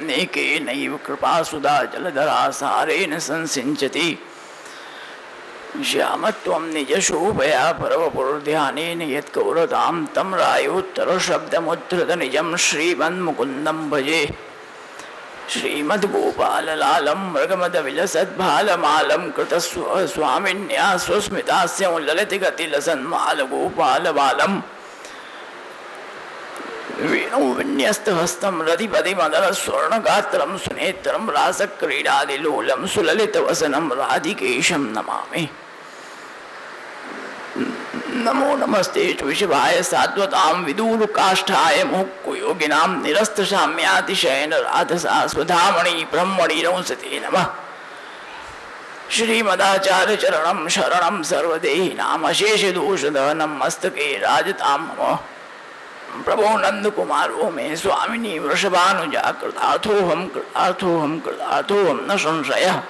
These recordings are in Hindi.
यन्नेकेनैव कृपासुधा जलधरासारेण संसिञ्चति श्यामत्वं निजशोभया परवपुरध्यानेन यत्कौरतां तं रायोत्तरशब्दमुद्धृत निजं श्रीमन्मुकुन्दं भजे श्रीमद्गोपाललालं मृगमदविलसद्भालमालं कृतस्वामिन्या स्वस्मितास्यं ललितगतिलसन्मालगोपालबालम् वेणुविन्यस्तहस्तं रतिपतिमदलस्वर्णगात्रं सुनेत्रं रासक्रीडादिलोलं सुललितवसनं राधिकेशं नमामि। नमो नमस्ते विषभाय सात्वतां विदूरकाष्ठाय मुहुक्कुयोगिनां निरस्तसाम्यातिशयन राधसा स्वधामणि ब्रह्मणि नंसते नमः। श्रीमदाचार्यचरणं शरणं सर्वदेहिनां अशेषदोषदहनं मस्तके राजतां मम। प्रभो नंद कुमारो में स्वामिनी वृषभानुजा कृतार्थोहम न संशय।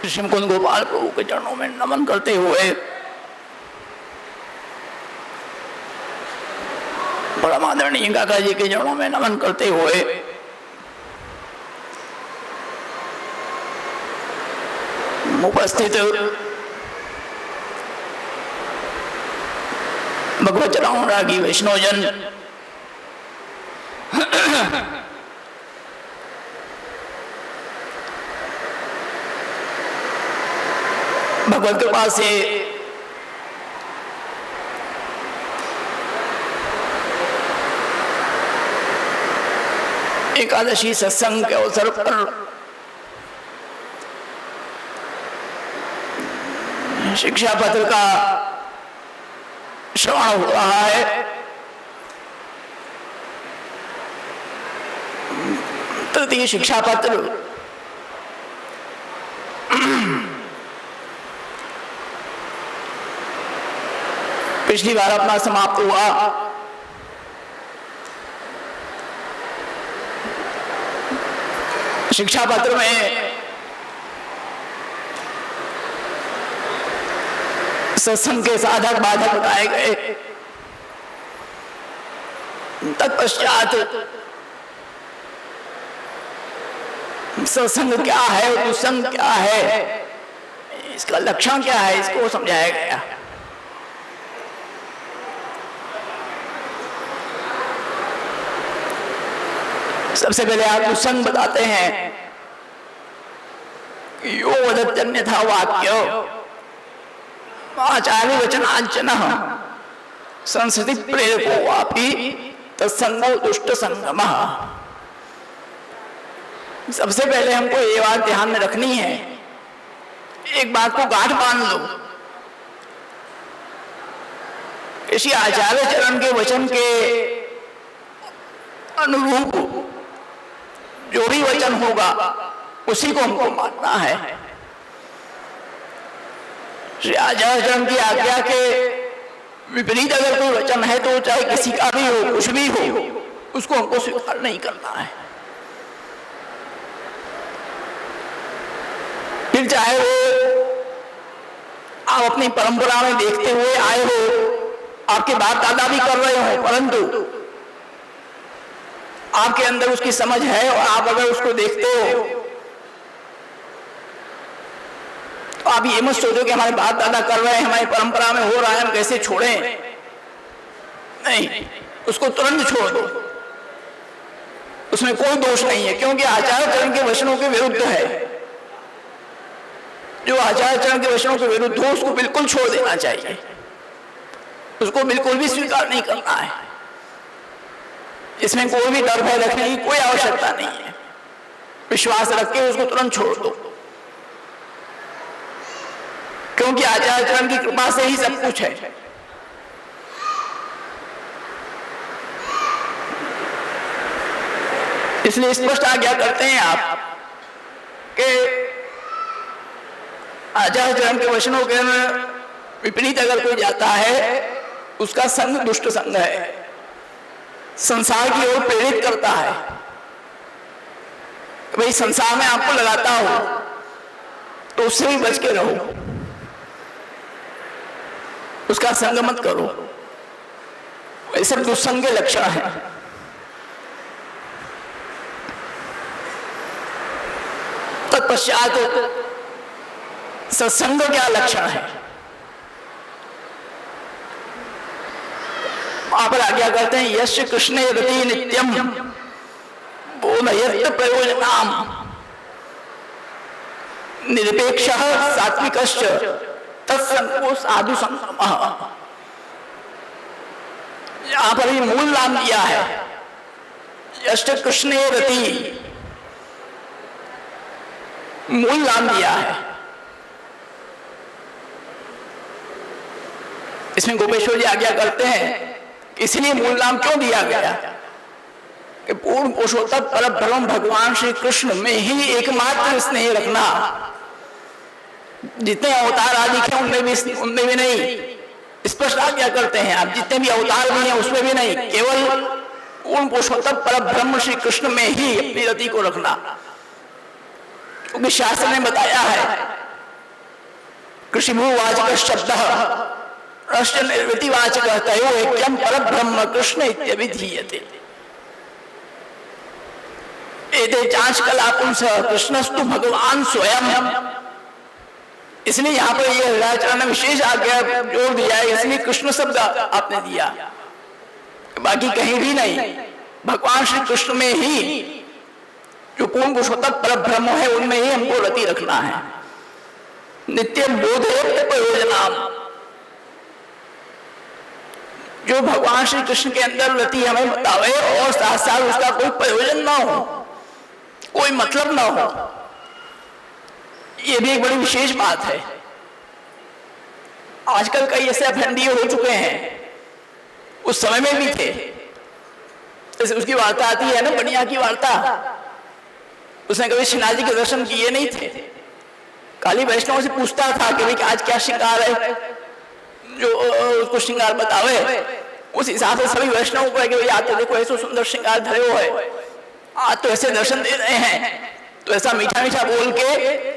श्री मुकुंद गोपाल प्रभु के चरणों में नमन करते हुए परम आदरणीय काका जी के चरणों में नमन करते हुए उपस्थित भगवत रागी वैष्णवजन, भगवत कृपा से एकादशी सत्संग के अवसर पर शिक्षा पत्र का श्रवण हो रहा है। तृतीय शिक्षा पत्र पिछली बार अपना समाप्त हुआ। शिक्षा पत्र में सत्संग के साधक बाधक बताए गए। तत्पश्चात सत्संग क्या है, दुसंग क्या है, इसका लक्षण क्या है, इसको समझाया गया। सबसे पहले आप दुसंग बताते हैं। यो वदत्यन्यथा वाक्य आचार्य वचनांचन संस्कृति प्रेरको वापि तत्संगो दुष्ट संगम। सबसे पहले हमको ये बात ध्यान में रखनी है, एक बात को गांठ बांध लो। इसी आचार्य चरण के वचन के अनुरूप जो भी वचन होगा उसी को हमको मानना है। श्री आचार्य चरण की आज्ञा के विपरीत अगर कोई वचन है तो चाहे किसी का भी हो, कुछ भी हो, उसको हमको स्वीकार नहीं करना है। फिर चाहे वो आप अपनी परंपरा में देखते हुए आए हो, आपके बाप दादा भी कर रहे हो, परंतु आपके अंदर उसकी समझ है और आप अगर उसको देखते हो तो आप ये मत सोचो कि हमारे बाप दादा कर रहे हैं, हमारी परंपरा में हो रहा है, हम कैसे छोड़ें। नहीं, उसको तुरंत छोड़ दो, उसमें कोई दोष नहीं है, क्योंकि आचार्य चरण के वचनों के विरुद्ध है। जो आचार्य चरण के वचनों के विरुद्ध हो उसको बिल्कुल छोड़ देना चाहिए, उसको बिल्कुल भी स्वीकार नहीं करना है। इसमें कोई भी डर भय रखने की कोई आवश्यकता नहीं है। विश्वास रख के उसको तुरंत छोड़ दो, क्योंकि आचार्य चरण की कृपा से ही सब कुछ है। इसलिए स्पष्ट आज्ञा करते हैं आप कि आचार्य चरण के वचनों के विपरीत अगर कोई जाता है उसका संग दुष्ट संग है, संसार की ओर प्रेरित करता है। भाई संसार में आपको लगाता हो तो उससे भी बच के रहो, उसका संग मत करो। ये सब दुस्संग के लक्षण है। तत्पश्चात सत्संग क्या लक्षण है, आप आज्ञा करते हैं यश कृष्ण रति नित्यम बोधयत प्रयोजनाम निरपेक्ष सात्विकश्च तत्संगो साधु संगमः। यहां पर ही मूल नाम दिया है यश कृष्ण रति, मूल नाम दिया है। इसमें गोपेश्वर जी आज्ञा करते हैं इसलिए मूल नाम क्यों दिया गया कि पूर्ण पुरुषोत्तम पर ब्रह्म भगवान श्री कृष्ण में ही एकमात्र स्नेह रखना। जितने अवतार आदि हैं उनमें भी नहीं, स्पष्ट आज्ञा करते हैं आप जितने भी अवतार भी हैं उसमें भी नहीं, केवल पूर्ण पुरुषोत्तम पर ब्रह्म श्री कृष्ण में ही अपनी रति को रखना। क्योंकि शास्त्र ने बताया है कृषिभूवाचक शब्द राष्ट्र निर्वृतिवाचक तयो ऐक्यम परब्रह्म कृष्ण इत्यभिधीयते। एते चांच कलापुंस कृष्णस्तु भगवान स्वयं। इसलिए यहाँ पर यह हृदयाचरण में विशेष आज्ञा जोड़ दिया है, इसलिए कृष्ण शब्द आपने दिया, बाकी कहीं भी नहीं। भगवान श्री कृष्ण में ही जो पूर्ण पुरुषोत्तम परब्रह्म है उनमें ही हमको रति रखना है। नित्य बोधे प्रयोजनाम, जो भगवान श्री कृष्ण के अंदर रति हमें बतावे और साथ साथ उसका कोई प्रयोजन ना हो, कोई मतलब ना हो, ये भी एक बड़ी विशेष बात है। आजकल कई ऐसे अफेंडी हो चुके हैं, उस समय में भी थे। जैसे उसकी वार्ता आती है ना, बढ़िया की वार्ता, उसने कभी श्रीनाथ जी के दर्शन किए नहीं थे। काली वैष्णव से पूछता था कि भाई आज क्या श्रृंगार है, जो उसको श्रृंगार बतावे। उस हिसाब से सभी वैष्णव को कि भाई आते देखो ऐसा सुंदर श्रृंगार धरे हो है, आज तो ऐसे दर्शन दे रहे हैं, तो ऐसा मीठा मीठा बोल के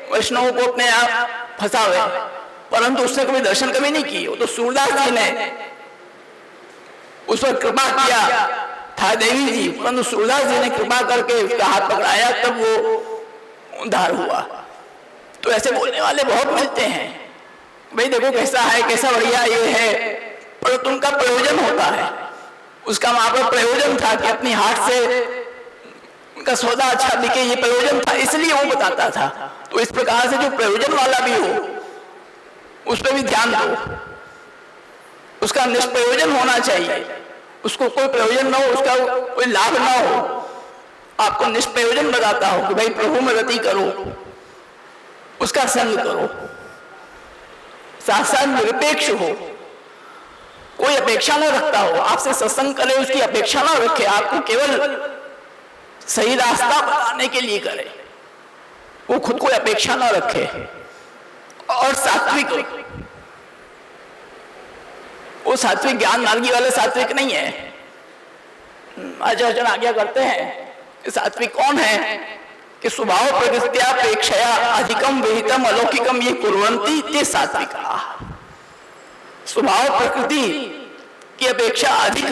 वैष्णव को अपने आप फंसावे। परंतु उसने कभी दर्शन कभी नहीं किए। वो तो सूरदास जी ने उस पर कृपा किया था, देवी जी, परंतु सूरदास जी ने कृपा करके उसका हाथ पकड़ाया, तब वो उद्धार हुआ। तो ऐसे बोलने वाले बहुत मिलते हैं, भाई देखो कैसा है, कैसा बढ़िया ये है, परंतु उनका प्रयोजन होता है। उसका वहां पर प्रयोजन था कि अपनी हाथ से उनका सौदा अच्छा दिखे, ये प्रयोजन था, इसलिए वो बताता था। तो इस प्रकार से जो प्रयोजन वाला भी हो उस पर भी ध्यान दो, उसका निष्प्रयोजन होना चाहिए, उसको कोई प्रयोजन ना हो, उसका कोई लाभ ना हो, आपको निष्प्रयोजन बताता हो कि भाई प्रभु में रति करो, उसका संग करो, साथ साथ निरपेक्ष हो, कोई अपेक्षा ना रखता हो, आपसे सत्संग करे उसकी अपेक्षा ना रखे, आपको केवल सही रास्ता बताने के लिए करे, वो खुद कोई अपेक्षा ना रखे। और सात्विक, वो सात्विक ज्ञान मार्गी वाले सात्विक नहीं है। आचार्य आज्ञा करते हैं कि सात्विक कौन है कि स्वभाव प्रकृत्यापेक्षया अधिकम विहितम अलौकिकम ये कुर्वन्ति ते सात्विका। स्वभाव प्रकृति की अपेक्षा अधिक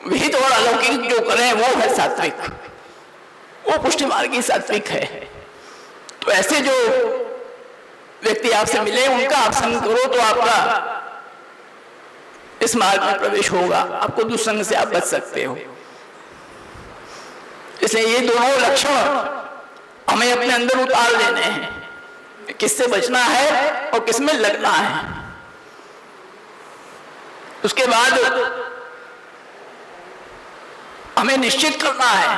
विहित और अलौकिक जो करें वो है सात्विक, वो पुष्टि मार्गी सात्विक है। तो ऐसे जो व्यक्ति आपसे मिले उनका आप संग करो तो आपका इस मार्ग में प्रवेश होगा, आपको दुष्संग से आप बच सकते हो। इसलिए ये दोनों लक्षण हमें अपने अंदर उतार लेने हैं, किससे बचना है और किसमें लगना है। उसके बाद हमें निश्चित करना है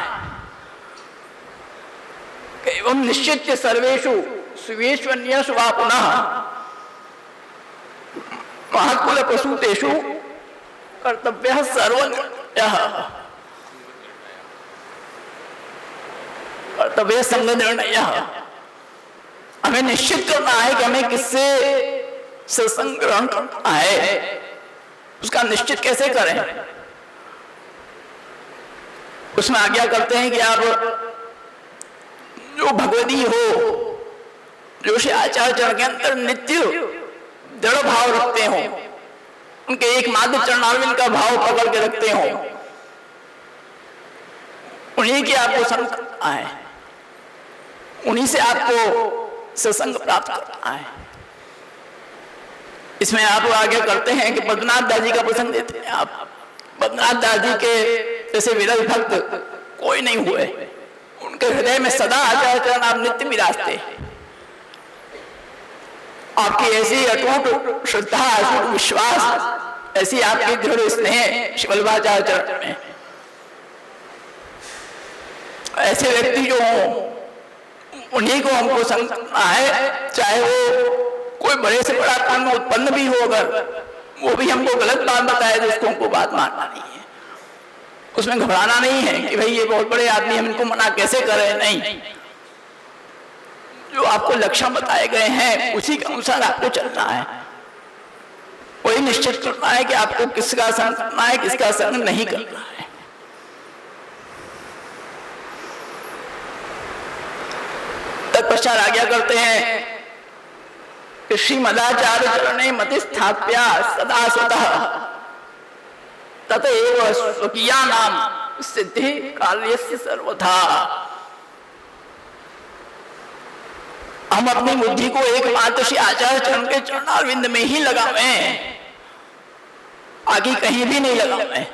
कि एवं निश्चित सर्वेषु सुवेश्वन्य सुवा पुनः महाकुल प्रसूतेषु कर्तव्य सर्वन्यः कर्तव्य संग निर्णय। हमें निश्चित करना है कि हमें किससे सत्संग ग्रहण करना है, उसका निश्चित कैसे करें। उसमें आज्ञा करते हैं कि आप जो भगवती हो, जो श्री आचार्य चरण के अंदर नित्य दृढ़ भाव रखते हो, उनके एकमात्र चरणारविंद का भाव पकड़ के रखते हो, उन्हीं की आपको संग करना है, उन्हीं से आपको सत्संग प्राप्त करना है। इसमें आप आगे करते हैं कि बद्रीनाथ दास जी का प्रसंग देते हैं आप। बद्रीनाथ दास जी के जैसे विरल भक्त कोई नहीं हुए, उनके हृदय में सदा आचार्य चरण आप नित्य विराजते। आपकी ऐसी अटूट श्रद्धा, अटूट विश्वास, ऐसी आपकी दृढ़ स्नेह श्री वल्लभाचार्य चरण में। ऐसे व्यक्ति जो हों उन्हीं को हमको संग करना है, चाहे वो कोई बड़े से बड़ा काम में उत्पन्न भी हो, अगर वो भी हमको गलत बात बताए तो उसको हमको बात मानना नहीं है, उसमें घबराना नहीं है कि भाई ये बहुत बड़े आदमी हम इनको मना कैसे करें। नहीं, जो आपको लक्षण बताए गए हैं उसी के अनुसार आपको चलना है। वही निश्चित करना है कि आपको किसका संग करना है, किसका संग नहीं करना है। तत्पश्चात आज्ञा करते हैं कि श्रीमदाचार्य चरणे मति स्थाप्या सदा स्वतः ततएव स्वकीया नाम सिद्धि कार्यस्य सर्वथा। हम अपनी बुद्धि को एकमात्र श्री आचार्य चरण के चरणारविंद में ही लगावें, आगे कहीं भी नहीं लगावें।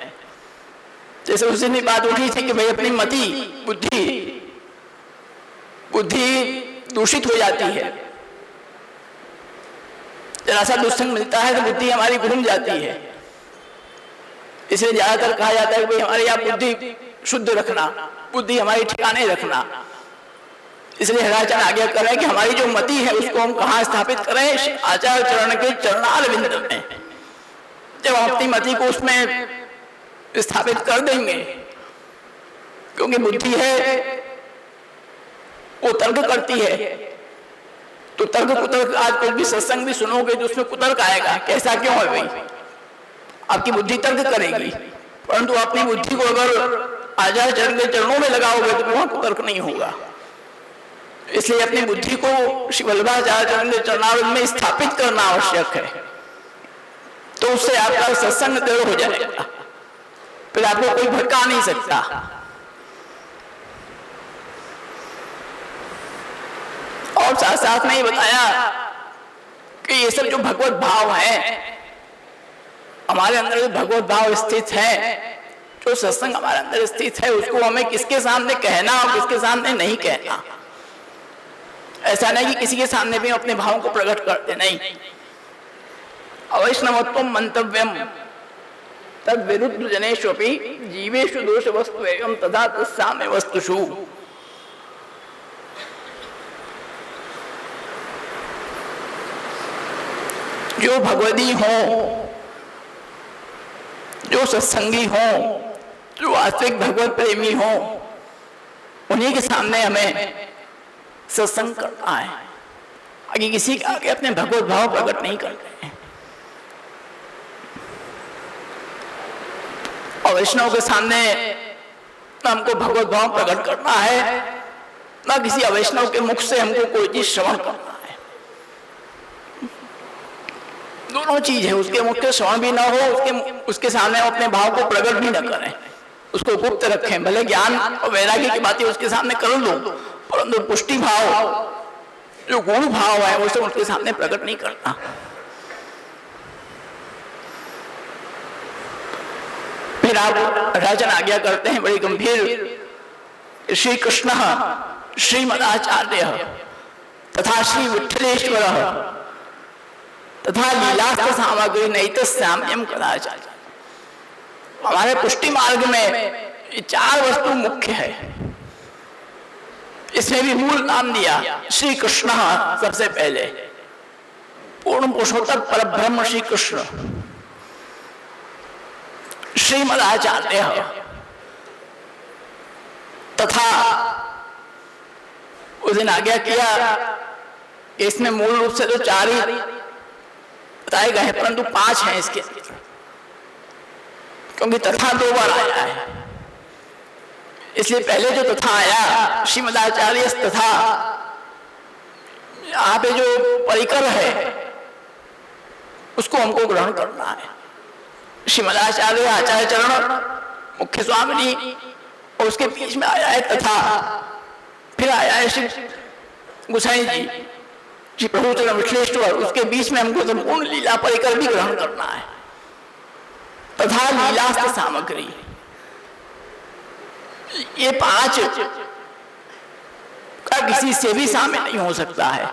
जैसे उस दिन बात उठी थी कि भाई अपनी मति बुद्धि दूषित हो जाती है, जरा सा दुस्संग मिलता है तो बुद्धि हमारी घूम जाती है। इसलिए ज्यादातर कहा जाता है कि भाई हमारी आप बुद्धि शुद्ध रखना, बुद्धि हमारी ठिकाने रखना। इसलिए हराचरण आज्ञा कर रहे हैं कि हमारी जो मति है उसको हम कहाँ स्थापित करें? आचार्य चरण के चरणारविंद में। जब हम अपनी मति को उसमें स्थापित कर देंगे, क्योंकि बुद्धि है वो तर्क करती है, तो तर्क कुतर्क आज कुछ भी सत्संग भी सुनोगे तो उसमें कुतर्क आएगा। कैसा क्यों है भाई? आपकी बुद्धि तर्क करेगी, परंतु अपनी बुद्धि को अगर आचार्य चरण के चरणों में लगाओगे तो वहां कुतर्क नहीं होगा। इसलिए अपनी बुद्धि को श्री वल्लभाचार्य चरण के चरणारविंद में स्थापित करना आवश्यक है, तो उससे आपका सत्संग दृढ़ हो जाएगा, फिर आपको कोई भटका नहीं सकता। और साथ साथ में ये बताया कि ये सब जो भगवत भाव है, हमारे अंदर जो भगवत भाव स्थित है, जो सत्संग हमारे अंदर स्थित है, उसको हमें किसके सामने कहना और किसके सामने नहीं कहना। ऐसा नहीं कि किसी के सामने भी अपने भावों को प्रकट करते नहीं। अवैष्णवत्व मंतव्यम तद विरुद्ध जनेष्वपि जीवेषु दोष वस्तु एवं तथा तस्साम्य वस्तुषु। जो भगवदी हो, जो सत्संगी हो, जो वास्तविक भगवत प्रेमी हो, उन्हीं के सामने हमें सत्संग करना है। आगे किसी के आगे अपने भगवत भाव प्रकट नहीं करते हैं। और वैष्णव के सामने न हमको भगवत भाव प्रकट करना है, न किसी अवैष्णव के मुख से हमको कोई चीज श्रवण करना है। दोनों चीज है, उसके मुख के श्रवण भी ना हो, उसके सामने अपने भाव को प्रकट भी न करें, उसको गुप्त रखें। भले ज्ञान और वैराग्य की बातें उसके सामने कर लो, परंतु पुष्टि भाव, जो गुण भाव है, वो सब उनके सामने प्रकट नहीं करना। फिर आप राजन आज्ञा करते हैं बड़ी गंभीर, श्री कृष्ण श्रीमदाचार्य तथा श्री विठलेश्वर तथा लीलास्त्र सामग्री नैतस्याम्यम कदाचार। हमारे पुष्टि मार्ग में ये चार वस्तु मुख्य है। इसमें भी मूल नाम दिया श्री कृष्ण, सबसे पहले पूर्ण पुरुषोत्तर परब्रह्म श्री कृष्ण। श्रीमदाचार्य तथा उस दिन आज्ञा किया कि इसमें मूल रूप से तो चार ही बताए गए हैं, परंतु 5 हैं इसके, क्योंकि तथा 2 बार आया है। इसलिए पहले जो तथा आया श्रीमदाचार्य तथा, यहाँ पे जो परिकर है उसको हमको ग्रहण करना है। श्रीमदाचार्य आचार्य चरण मुख्य स्वामिनी, और उसके बीच में आया है तथा, फिर आया है श्री गोसाई जी श्री प्रभुचरण विश्लेश्वर, उसके बीच में हमको संपूर्ण लीला परिकर भी ग्रहण करना है तथा लीलास्त्र सामग्री। ये 5 का किसी से भी सामने नहीं हो सकता है,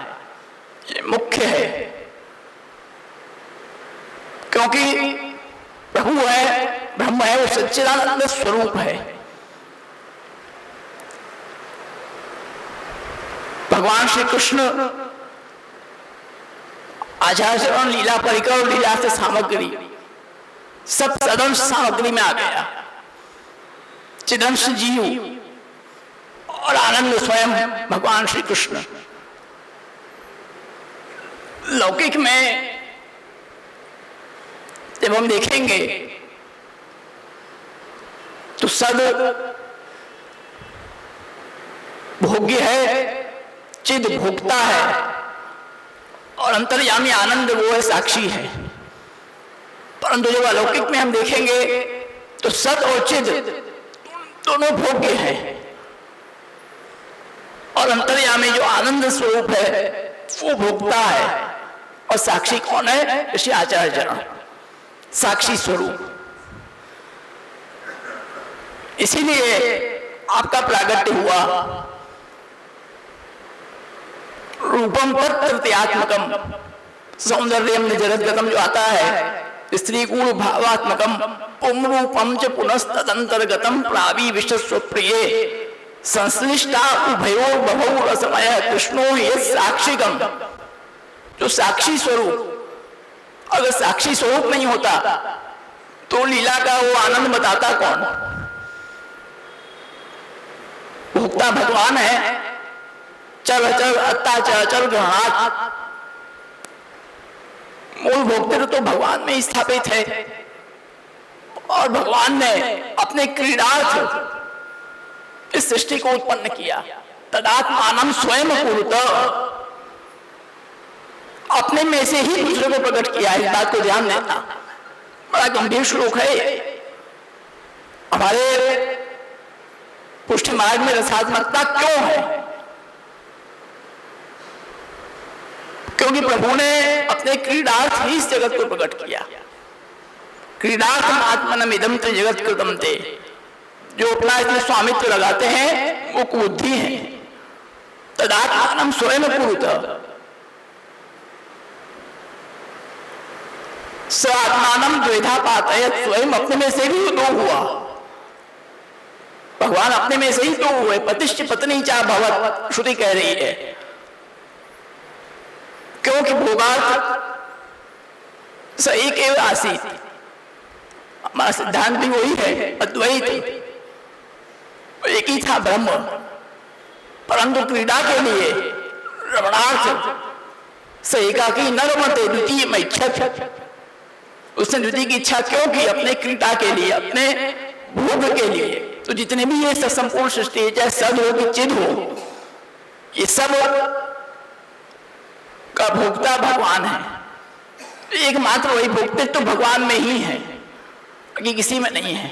ये मुख्य है, क्योंकि प्रभु है, ब्रह्म है, वो सच्चिदानंद स्वरूप है। भगवान श्री कृष्ण आचार्य चरण लीला परिकर और लीला से सामग्री सब सदंश सामग्री में आ गया। चिदंश जीव और आनंद स्वयं भगवान श्री कृष्ण। लौकिक में जब हम देखेंगे तो सद भोग्य है, चिद भोक्ता है और अंतर्यामी आनंद वो है, साक्षी है। परंतु जब अलौकिक में हम देखेंगे तो सत और चिद दोनों भोग्य है और अंतर्यामी जो आनंद स्वरूप है वो भोक्ता है। और साक्षी कौन है? ऋषि आचार्य चरण, साक्षी स्वरूप। इसीलिए आपका प्रागट्य हुआ रूपम तत्प्रत्यात्मकम सौंदर्यम जगद्गतम, जो आता है स्त्री गुण भावात्मकम पुंरूपम च पुनस्तदंतर्गतम प्रावी विश्व प्रिय संश्लिष्टा उभयो बभौ रसमय कृष्णो यत् साक्षिकम। जो साक्षी स्वरूप, अगर साक्षी स्वरूप नहीं होता तो लीला का वो आनंद बताता कौन? भोक्ता भगवान है, चल चल अत्याचार चल ग्रहणात्, मूल भोक्तृ तो भगवान में स्थापित है और भगवान ने अपने क्रीडार्थ इस सृष्टि को उत्पन्न किया। तदात्मानम स्वयं कुरुत, अपने में से ही दूसरे को प्रकट किया। इस बात को ध्यान देना, बड़ा गंभीर श्लोक है। हमारे पुष्टि मार्ग में रसात्मकता क्यों है? क्योंकि प्रभु ने अपने क्रीडार्थ ही इस जगत को प्रकट किया। क्रीडार्थ आत्मनम इदम ते जगत कृतम ते, जो अपना इसमें स्वामित्व लगाते हैं वो कुबुद्धि है। तदात्मानम स्वयं कुरुत, स्वात्मानम द्वेधा पातयत, स्वयं अपने में से भी दो हुआ। भगवान अपने में से ही दो हुए। पतिश्च पत्नी चा भवत, श्रुति कह रही है, क्योंकि भोगार्थ सही केवल आसीत। हमारा सिद्धांत भी वही है, अद्वैत, एक ही था ब्रह्म। परंतु क्रीड़ा के लिए रमणार्थ से एकाकी न रमते द्वितीय में इच्छा, उसने द्वितीय की इच्छा क्यों की? अपने क्रीड़ा के लिए, अपने भोग के लिए। तो जितने भी ये संपूर्ण सृष्टि, चाहे सद हो कि चिद हो, ये सब का भोक्ता भगवान है। एकमात्र वही भोक्ते तो भगवान में ही है, कि किसी में नहीं है।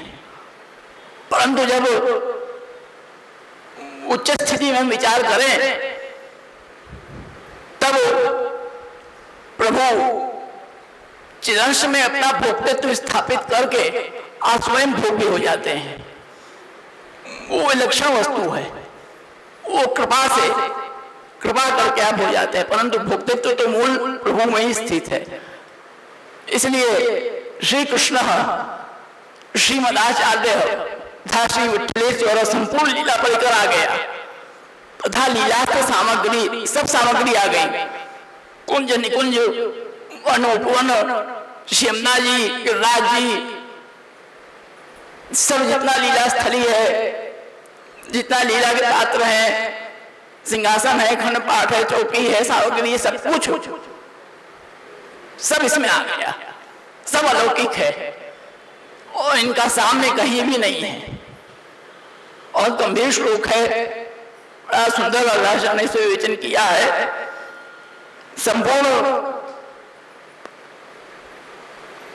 परंतु जब उच्च स्थिति में हम विचार करें तब प्रभु चिदंश में अपना भोक्तृत्व स्थापित करके आप स्वयं भोग्य हो जाते हैं। वो विलक्षण वस्तु है, वो कृपा से कृपा करके आप हो जाते हैं। परंतु भोक्तृत्व तो मूल प्रभु में ही स्थित है। इसलिए श्री कृष्ण श्रीमदाचार्य तथा श्री विठलेश्वर संपूर्ण लीला परिकर आ गया तथा लीला की सामग्री, सब सामग्री आ गई। कुंज निकुंज वन उपवन, श्यमना जी, गिरिराज जी, सब जितना लीला स्थली है, जितना लीला के पात्र हैं, सिंहासन है, खंड पाठ है, चौकी है, सामग्री, सब कुछ सब इसमें आ गया। सब अलौकिक है और इनका सामने कहीं भी नहीं है। और गंभीर श्लोक है, बड़ा सुंदर भाषा ने इसे विवेचन किया है। संपूर्ण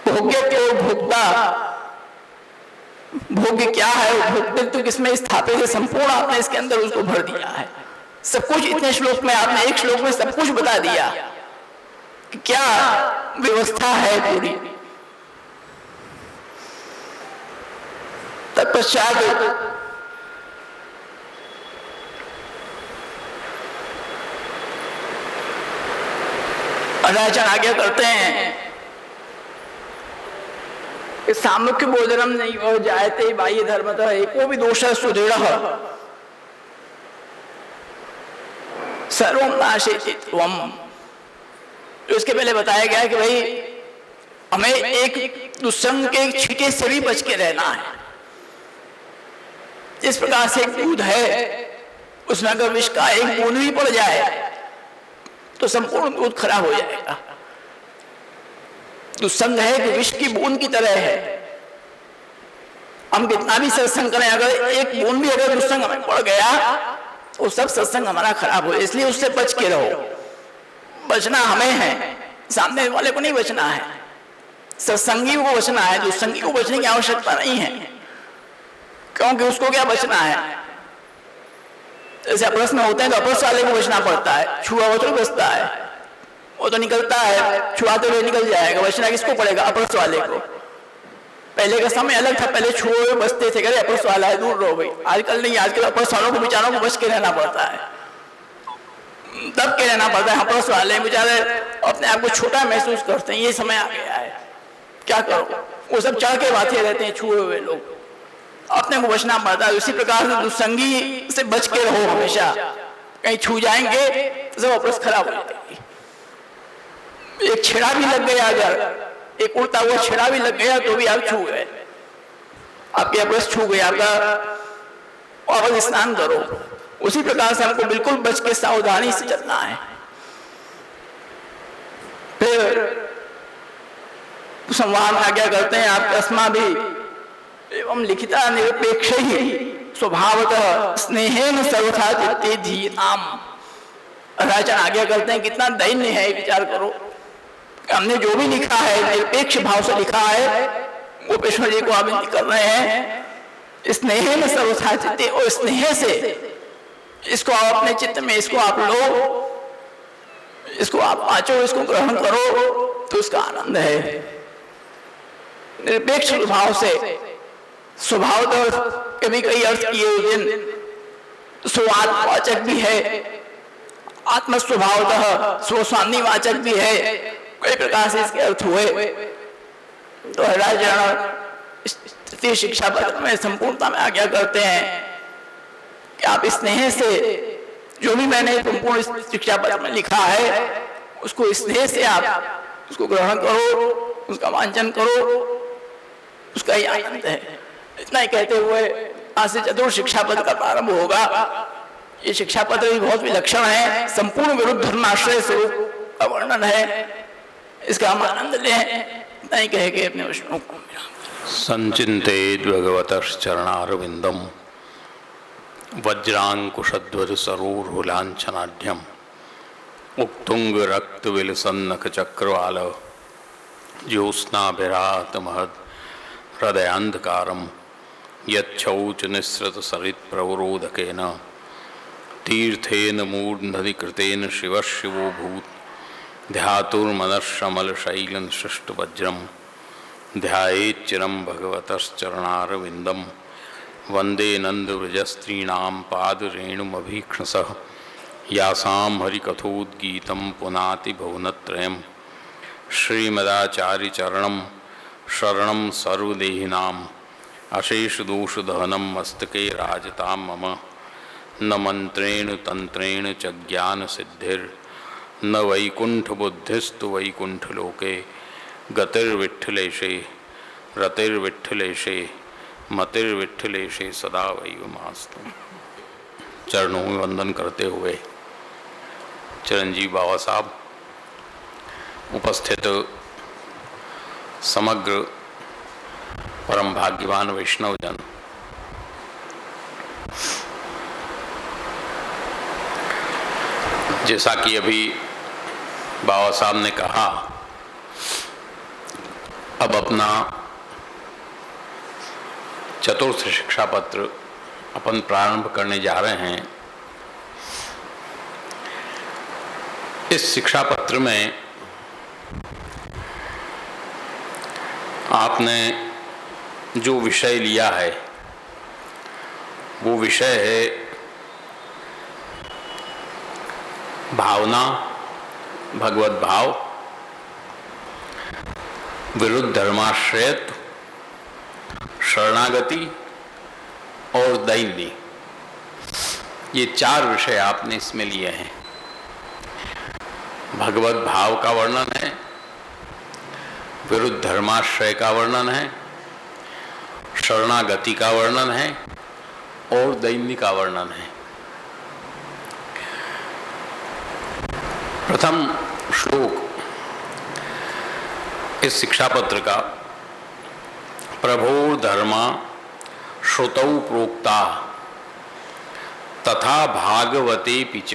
भोग्य के भोक्ता, भोग्य क्या है, भोक्तृत्व किसमें स्थापित है, संपूर्ण आपने इसके अंदर उसको भर दिया है। सब कुछ इतने श्लोक में आपने एक श्लोक में सब कुछ बता दिया कि क्या व्यवस्था है पूरी। तत्पश्चात अनाचार आज्ञा करते हैं कि सामुख्य भोजनम नहीं हो जायते बाह्य धर्मतः एको भी दोष सुदृढ़ सर्वम नाशेति त्वम। उसके पहले बताया गया कि भाई हमें एक दुस्संग के छींटे से भी बच के रहना है। इस प्रकार से दूध है, उसमें अगर विष का एक बूंद भी पड़ जाए तो संपूर्ण दूध खराब हो जाएगा। दुस्संग है कि विष की बूंद की तरह है। हम कितना भी सत्संग करें, अगर एक बूंद भी अगर दुस्संग हमें पड़ गया तो सब सत्संग हमारा खराब हो। इसलिए उससे बच के रहो। बचना हमें है, सामने वाले को नहीं बचना है। सत्संगी को बचना है, दुस्संगी को बचने की आवश्यकता नहीं है, क्योंकि उसको क्या बचना है। जैसे अपरस में होते हैं तो अपरस वाले को बचना पड़ता है, छुआ वो तो बचता है, वो तो निकलता है, छुआते हुए निकल जाएगा। बचना किसको पड़ेगा? अपरस वाले को। पहले का समय अलग था, पहले छुए हुए बचते थे, करे अपरस वाला है दूर रहो भाई। आजकल नहीं, आजकल अपरस वालों को बेचारों को बच के रहना पड़ता है, दब के रहना पड़ता है। अपरस वाले बेचारे अपने आप को छोटा महसूस करते हैं। ये समय आ गया है, क्या करो, वो सब चढ़ के बातें रहते हैं छुए हुए लोग, अपने को बचना पड़ता है। उसी प्रकार से दुस्संगी से बच के रहो हमेशा। कहीं छू जाएंगे तो सब अपरस खराब हो जाएगी। एक छेड़ा भी लग गया, अगर एक उड़ता हुआ छेड़ा भी लग गया तो भी आप छू गए, आपके अपरस छू गए, आपका और स्नान करो। उसी प्रकार से हमको बिल्कुल बच के सावधानी से चलना है। फिर संवाद आज्ञा करते हैं आप अस्मा भी एवं लिखिता निरपेक्ष ही स्वभावतः स्नेहेन सर्वथा चित्ते धीराम। राजा आज्ञा करते हैं, कितना दैन्य है, विचार करो। हमने जो भी लिखा है निरपेक्ष भाव से लिखा है, गोपेश्वर जी को आप विनती कर रहे हैं, स्नेहेन सर्वथा चित्ते, और स्नेह से इसको आप अपने चित्त में, इसको आप लो, इसको आप पाचो, इसको ग्रहण करो तो उसका आनंद है। निरपेक्ष भाव से, स्वभाव तो कभी कई अर्थ किए हुए, स्वात्मवाचक भी है, आत्मस्वभावतः स्वस्वामी वाचक भी है, कई प्रकार से इसके अर्थ हुए। तो तृतीय शिक्षा पत्र में संपूर्णता में आज्ञा करते हैं कि आप स्नेह से, जो भी मैंने संपूर्ण शिक्षा पत्र में लिखा है उसको स्नेह से आप उसको ग्रहण करो, उसका वांचन करो, उसका ही आनंद है। इतना ही कहते हुए आज से चतुर्थ शिक्षा पत्र का प्रारंभ होगा। ये शिक्षा पत्र भी बहुत विलक्षण है, संपूर्ण विरुद्ध धर्माश्रय स्वरूप का वर्णन है। इसका हम आनंद लें। इतना ही कह के अपने वचनों को संचिंतेद भगवतश्चरणारविंदम वज्रांकुशध्वज सरोरुलांछनाढ्यम उक्तुंग रक्त विलसन्नक चक्रवाल ज्योत्स्नाभिरात महद हृदयांधकारम यच्छौच निस्सृत सरित प्रवरोधकेन तीर्थेन मूर्धनिकृतेन शिव शिवो भूत ध्यातुर्मनश्रमल शैलन सृष्ट वज्रम ध्यायेच्चिरं भगवतश्चरणारविंदम वंदे नंदव्रजस्त्रीणां पादरेणुमभीक्ष्णसः यासां हरिकथोद्गीतं पुनाति भुवनत्रयं श्रीमदाचार्यचरणं शरणं सर्वदेहिनाम् अशेषदोषदहनं मस्तके राजतां मम। न मंत्रेण तंत्रेण च ज्ञानसिद्धिर्न वैकुंठबुद्धिस्तु वैकुंठलोके गतिर्विठ्ठलेशे रतिर्विठ्ठलेशे मतिर्विठ्ठलेशे सदा वैवमास्तु। चरणों में वंदन करते हुए चिरंजीव बाबा साहब, उपस्थित समग्र परम भाग्यवान वैष्णव जन, जैसा कि अभी बाबा साहब ने कहा, अब अपना चतुर्थ शिक्षा पत्र अपन प्रारंभ करने जा रहे हैं। इस शिक्षा पत्र में आपने जो विषय लिया है वो विषय है भावना, भगवत भाव, विरुद्ध धर्माश्रयत्व, शरणागति और दैन्य। ये 4 विषय आपने इसमें लिए हैं। भगवत भाव का वर्णन है, विरुद्ध धर्माश्रय का वर्णन है, शरणागति का वर्णन है और दैन्य का वर्णन है। प्रथम श्लोक इस शिक्षा पत्र का, प्रभो धर्मा श्रुतौ प्रोक्ता तथा भागवते पिच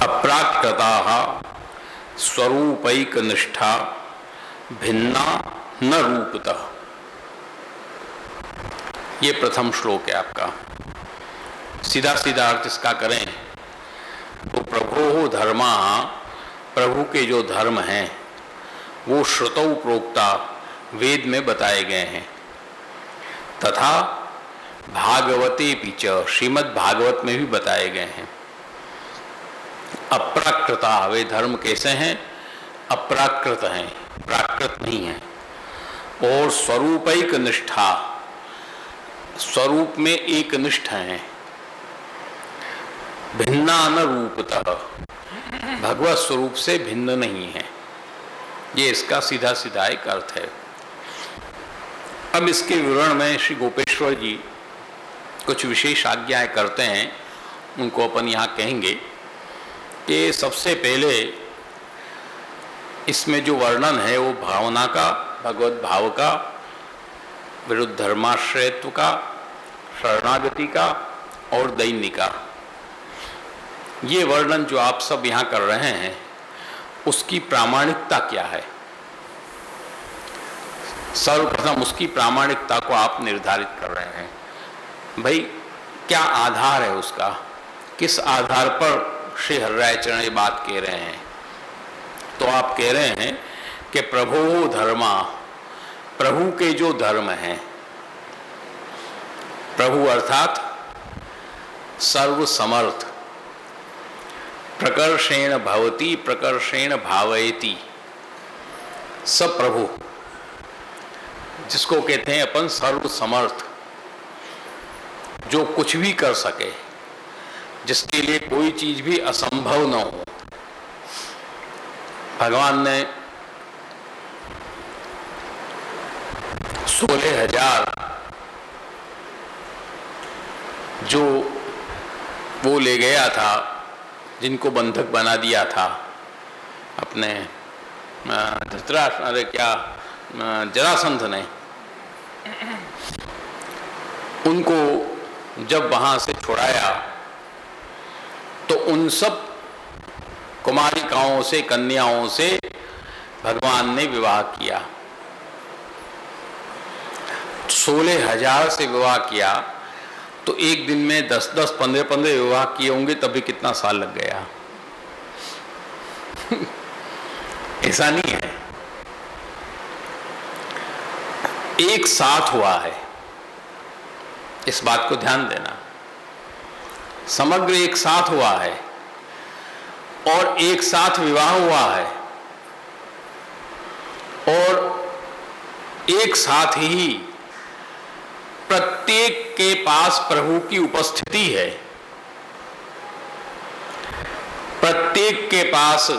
अप्राकृताः स्वरूपैकनिष्ठा भिन्ना न रूपतः। ये प्रथम श्लोक है आपका। सीधा सीधा अर्थ इसका करें तो प्रभो धर्मा, प्रभु के जो धर्म हैं वो श्रुतौ प्रोक्ता, वेद में बताए गए हैं, तथा भागवते पिच, श्रीमद् भागवत में भी बताए गए हैं। अप्राकृता, वे धर्म कैसे हैं? अप्राकृत हैं, प्राकृत नहीं है। और स्वरूपैक निष्ठा, स्वरूप में एक निष्ठ हैं। भिन्ना न रूपतः, भगवत स्वरूप से भिन्न नहीं है। ये इसका सीधा सीधा एक अर्थ है। अब इसके विवरण में श्री गोपेश्वर जी कुछ विशेष आज्ञाएं करते हैं, उनको अपन यहाँ कहेंगे कि सबसे पहले इसमें जो वर्णन है वो भावना का, भगवत भाव का, विरुद्ध धर्माश्रयत्व का, शरणागति का और दैन्य का। ये वर्णन जो आप सब यहाँ कर रहे हैं उसकी प्रामाणिकता क्या है? सर्वप्रथम उसकी प्रामाणिकता को आप निर्धारित कर रहे हैं। भाई क्या आधार है उसका? किस आधार पर श्री हरिरायचरण ये बात कह रहे हैं? तो आप कह रहे हैं कि प्रभो धर्मा, प्रभु के जो धर्म हैं, प्रभु अर्थात सर्वसमर्थ, प्रकर्षेण भवति प्रकर्षेण भावयति, सब प्रभु, जिसको कहते हैं अपन सर्वसमर्थ, जो कुछ भी कर सके, जिसके लिए कोई चीज भी असंभव न हो। भगवान ने 16,000 जो वो ले गया था, जिनको बंधक बना दिया था अपने धृतराष्ट्र, अरे क्या जरासंध ने, उनको जब वहां से छुड़ाया तो उन सब कुमारिकाओं से, कन्याओं से भगवान ने विवाह किया। 16,000 से विवाह किया तो एक दिन में 10-10, 15-15 विवाह किए होंगे, तभी कितना साल लग गया। ऐसा नहीं है, एक साथ हुआ है, इस बात को ध्यान देना। समग्र एक साथ हुआ है और एक साथ विवाह हुआ है और एक साथ ही प्रत्येक के पास प्रभु की उपस्थिति है, प्रत्येक के पास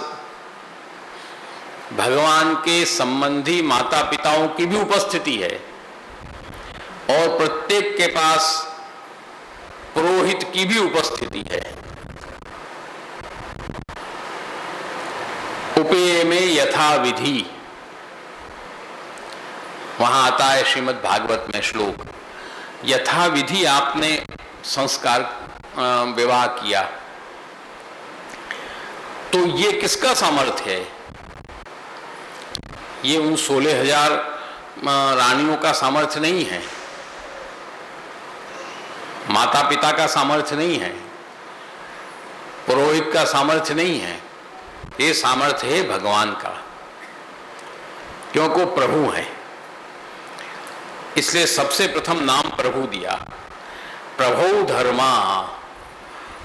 भगवान के संबंधी माता पिताओं की भी उपस्थिति है और प्रत्येक के पास पुरोहित की भी उपस्थिति है। उपेय में यथा विधि, वहां आता है श्रीमद् भागवत में श्लोक, यथा विधि आपने संस्कार विवाह किया। तो ये किसका सामर्थ्य है? ये उन 16,000 रानियों का सामर्थ्य नहीं है, माता पिता का सामर्थ्य नहीं है, का सामर्थ्य नहीं है, ये सामर्थ्य है भगवान का, क्योंकि वो प्रभु है। इसलिए सबसे प्रथम नाम प्रभु दिया। प्रभु धर्मा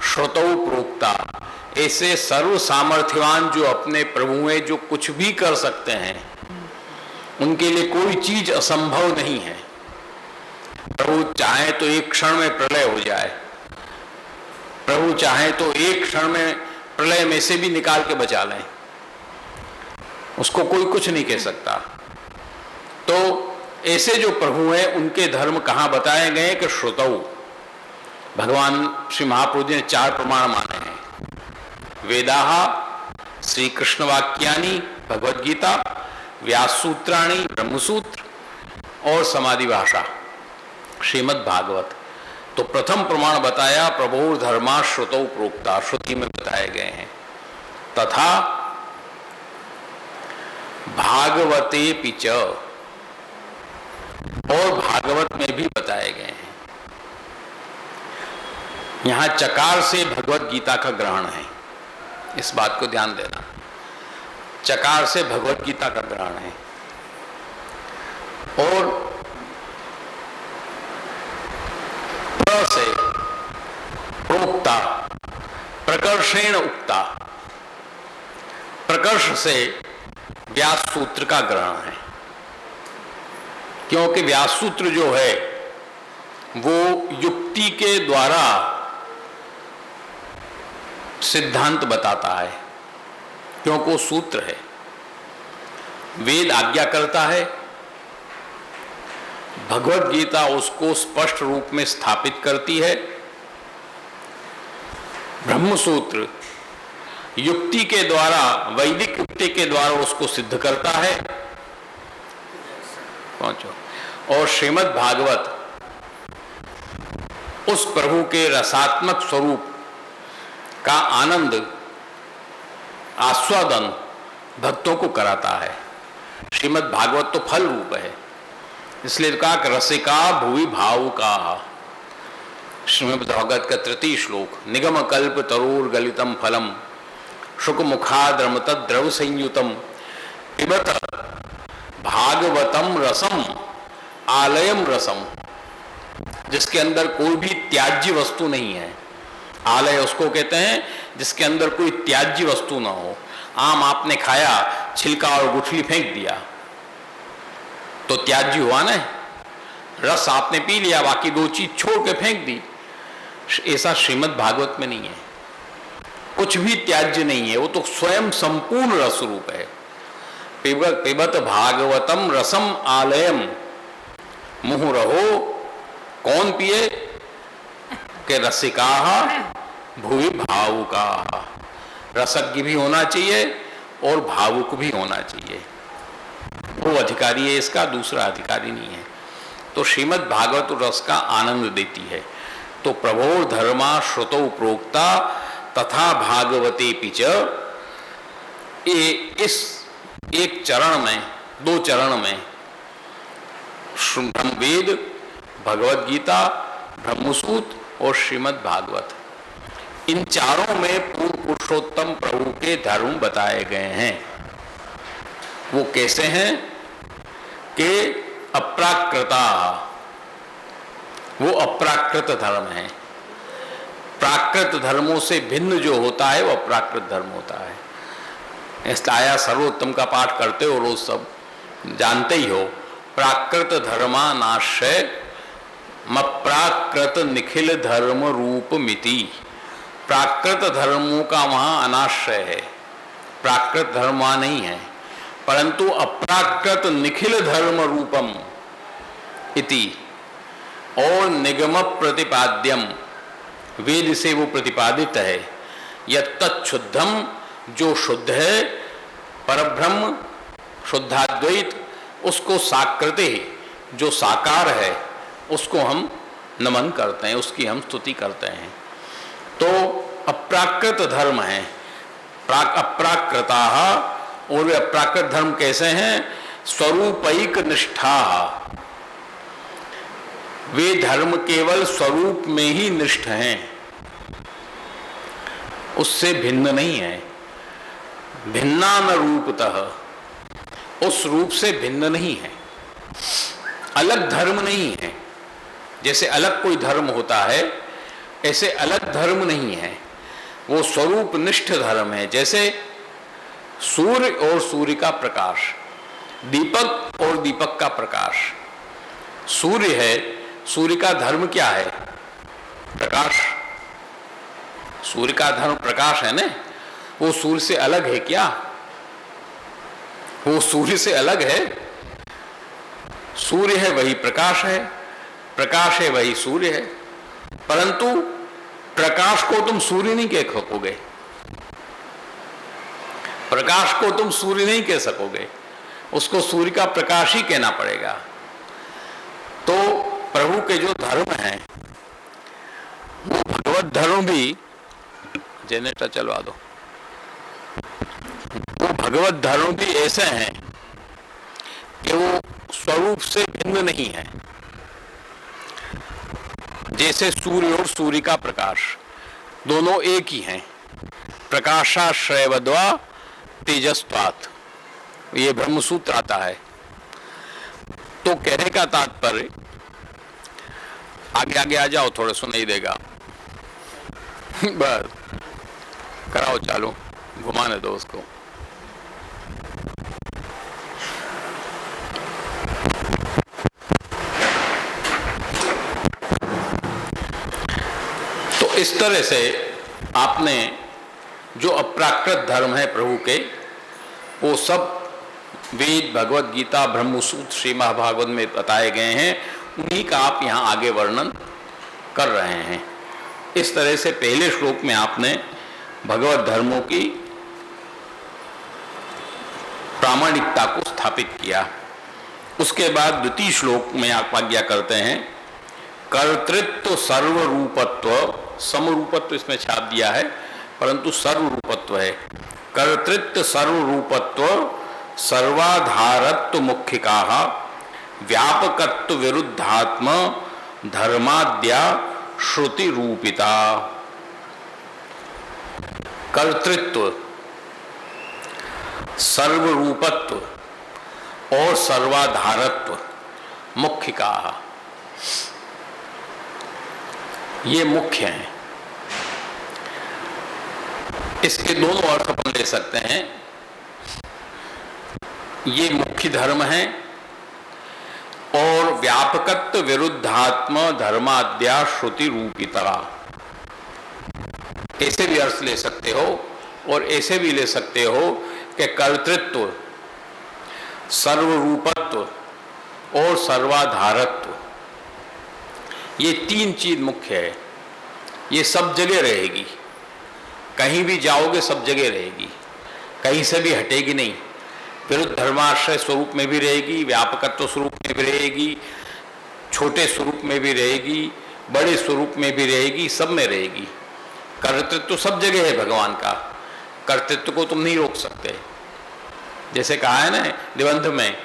श्रुतौ प्रोक्ता, ऐसे सर्व सामर्थ्यवान जो अपने प्रभु हैं, जो कुछ भी कर सकते हैं, उनके लिए कोई चीज असंभव नहीं है। प्रभु चाहे तो एक क्षण में प्रलय हो जाए, प्रभु चाहे तो एक क्षण में प्रलय में से भी निकाल के बचा लें, उसको कोई कुछ नहीं कह सकता। तो ऐसे जो प्रभु हैं उनके धर्म कहाँ बताए गए कि श्रुतौ, भगवान श्री महाप्रभु जी ने 4 प्रमाण माने हैं। वेदाहा, श्री कृष्ण वाक्यानि भगवद गीता, व्यास सूत्राणि ब्रह्मसूत्र और समाधि भाषा श्रीमद् भागवत। तो प्रथम प्रमाण बताया प्रभु धर्मा श्रुतौ प्रोक्ता, श्रुति में बताए गए हैं। तथा भागवते पिच, और भागवत में भी बताए गए हैं। यहां चकार से भगवत गीता का ग्रहण है, इस बात को ध्यान देना। चकार से भगवत गीता का ग्रहण है। और प्र से प्रोक्ता, प्रकर्षेण उक्ता, प्रकर्ष से व्यास सूत्र का ग्रहण है, क्योंकि व्यास सूत्र जो है वो युक्ति के द्वारा सिद्धांत बताता है, क्योंकि वो सूत्र है। वेद आज्ञा करता है, भगवत गीता उसको स्पष्ट रूप में स्थापित करती है, ब्रह्मसूत्र युक्ति के द्वारा, वैदिक युक्ति के द्वारा उसको सिद्ध करता है। पहुंचो। और श्रीमद् भागवत उस प्रभु के रसात्मक स्वरूप का आनंद, आस्वादन भक्तों को कराता है। श्रीमद् भागवत तो फल रूप है, इसलिए कहा कि रसिका भुवि भावुका। श्रीमद् भागवत का 3 श्लोक, निगम कल्प तरोर गलितम फलम शुक मुखाद्रम तद्रव संयुतम पिबत भागवतम रसम आलयम रसम, जिसके अंदर कोई भी त्याज्य वस्तु नहीं है। आलय उसको कहते हैं जिसके अंदर कोई त्याज्य वस्तु ना हो। आम आपने खाया, छिलका और गुठली फेंक दिया तो त्याज्य हुआ ना। रस आपने पी लिया, बाकी 2 चीज छोड़ के फेंक दी। ऐसा श्रीमद् भागवत में नहीं है, कुछ भी त्याज्य नहीं है, वो तो स्वयं संपूर्ण रस रूप है। पिबत भागवतम रसम आलयम, मुँह रहो कौन पिए के रसिका भुवि भावुका, रसज्ञ भी होना चाहिए और भावुक भी होना चाहिए। वो अधिकारी है इसका, दूसरा अधिकारी नहीं है। तो श्रीमद् भागवत रस का आनंद देती है। तो प्रभो धर्मा श्रुतौ प्रोक्ता तथा भागवते पिच, इस एक चरण में, 2 चरण में ब्रह्मवेद, भगवद गीता, ब्रह्मसूत्र और श्रीमद् भागवत, इन चारों में पूर्ण पुरुषोत्तम प्रभु के धर्म बताए गए हैं। वो कैसे हैं कि अप्राकृता, वो अप्राकृत धर्म है। प्राकृत धर्मों से भिन्न जो होता है वो अप्राकृत धर्म होता है। इसलिए आया सर्वोत्तम का पाठ करते हो, रोज सब जानते ही हो। प्राकृत धर्मा नाश्य मप्राकृत निखिल धर्म रूप मिति। प्राकृत धर्मों का वहाँ अनाश्रय है, प्राकृत धर्म वहाँ नहीं है, परंतु अप्राकृत निखिल धर्म रूपम इति, और निगम प्रतिपाद्यम, वेद से वो प्रतिपादित है। यत्तच्छुद्धम, जो शुद्ध है, परब्रह्म शुद्धाद्वैत, उसको साकृते, जो साकार है, उसको हम नमन करते हैं, उसकी हम स्तुति करते हैं। तो अप्राकृत धर्म है, अप्राकृता। और वे अप्राकृत धर्म कैसे हैं? स्वरूपैक निष्ठा, वे धर्म केवल स्वरूप में ही निष्ठ हैं। उससे भिन्न नहीं है। भिन्ना न रूपतः, उस रूप से भिन्न नहीं है, अलग धर्म नहीं है। जैसे अलग कोई धर्म होता है ऐसे अलग धर्म नहीं है, वो स्वरूप निष्ठ धर्म है। जैसे सूर्य और सूर्य का प्रकाश, दीपक और दीपक का प्रकाश। सूर्य है, सूर्य का धर्म क्या है? प्रकाश। सूर्य का धर्म प्रकाश है ना, वो सूर्य से अलग है क्या? वो सूर्य से अलग है? सूर्य है वही प्रकाश है, प्रकाश है वही सूर्य है। परंतु प्रकाश को तुम सूर्य नहीं कह सकोगे, प्रकाश को तुम सूर्य नहीं कह सकोगे, उसको सूर्य का प्रकाश ही कहना पड़ेगा। तो प्रभु के जो धर्म हैं वो भगवत धर्म भी, जनरेटर चलवा दो, वो भगवत धर्म भी ऐसे हैं कि वो स्वरूप से भिन्न नहीं है। जैसे सूर्य और सूर्य का प्रकाश दोनों एक ही हैं। प्रकाशाश्रयवद्वा तेजस्वात्, ये ब्रह्मसूत्र आता है। तो कहने का तात्पर्य, आगे आगे आ जाओ, थोड़ा सुनाई देगा। बस कराओ चालू, घुमाने दो उसको। तो इस तरह से आपने जो अप्राकृत धर्म है प्रभु के, वो सब वेद, भगवत गीता, ब्रह्मसूत्र, श्री महाभागवत में बताए गए हैं, उन्हीं का आप यहाँ आगे वर्णन कर रहे हैं। इस तरह से पहले श्लोक में आपने भगवत धर्मों की प्रामाणिकता को स्थापित किया। उसके बाद द्वितीय श्लोक में आप आज्ञा करते हैं कर्तृत्व सर्वरूपत्व, समरूपत्व इसमें छाप दिया है परंतु सर्वरूपत्व है। कर्तृत्व सर्वरूपत्व सर्वाधारत्व मुख्यका व्यापकत्व विरुद्धात्म धर्माद्या श्रुति रूपिता। कर्तृत्व, सर्वरूपत्व और सर्वाधारत्व मुख्यका, ये मुख्य हैं। इसके दोनों अर्थ अपन ले सकते हैं। ये मुख्य धर्म है और व्यापकत्व विरुद्धात्म धर्माद्या श्रुति रूपिता, ऐसे भी अर्थ ले सकते हो और ऐसे भी ले सकते हो कि कर्तृत्व, सर्वरूपत्व और सर्वाधारत्व, ये तीन चीज मुख्य है। ये सब जगह रहेगी, कहीं भी जाओगे सब जगह रहेगी, कहीं से भी हटेगी नहीं। विरुद्ध धर्माश्रय स्वरूप में भी रहेगी, व्यापकत्व स्वरूप में भी रहेगी, छोटे स्वरूप में भी रहेगी, बड़े स्वरूप में भी रहेगी, सब में रहेगी। कर्तृत्व सब जगह है भगवान का, कर्तृत्व को तुम नहीं रोक सकते। जैसे कहा है ना निबंध में,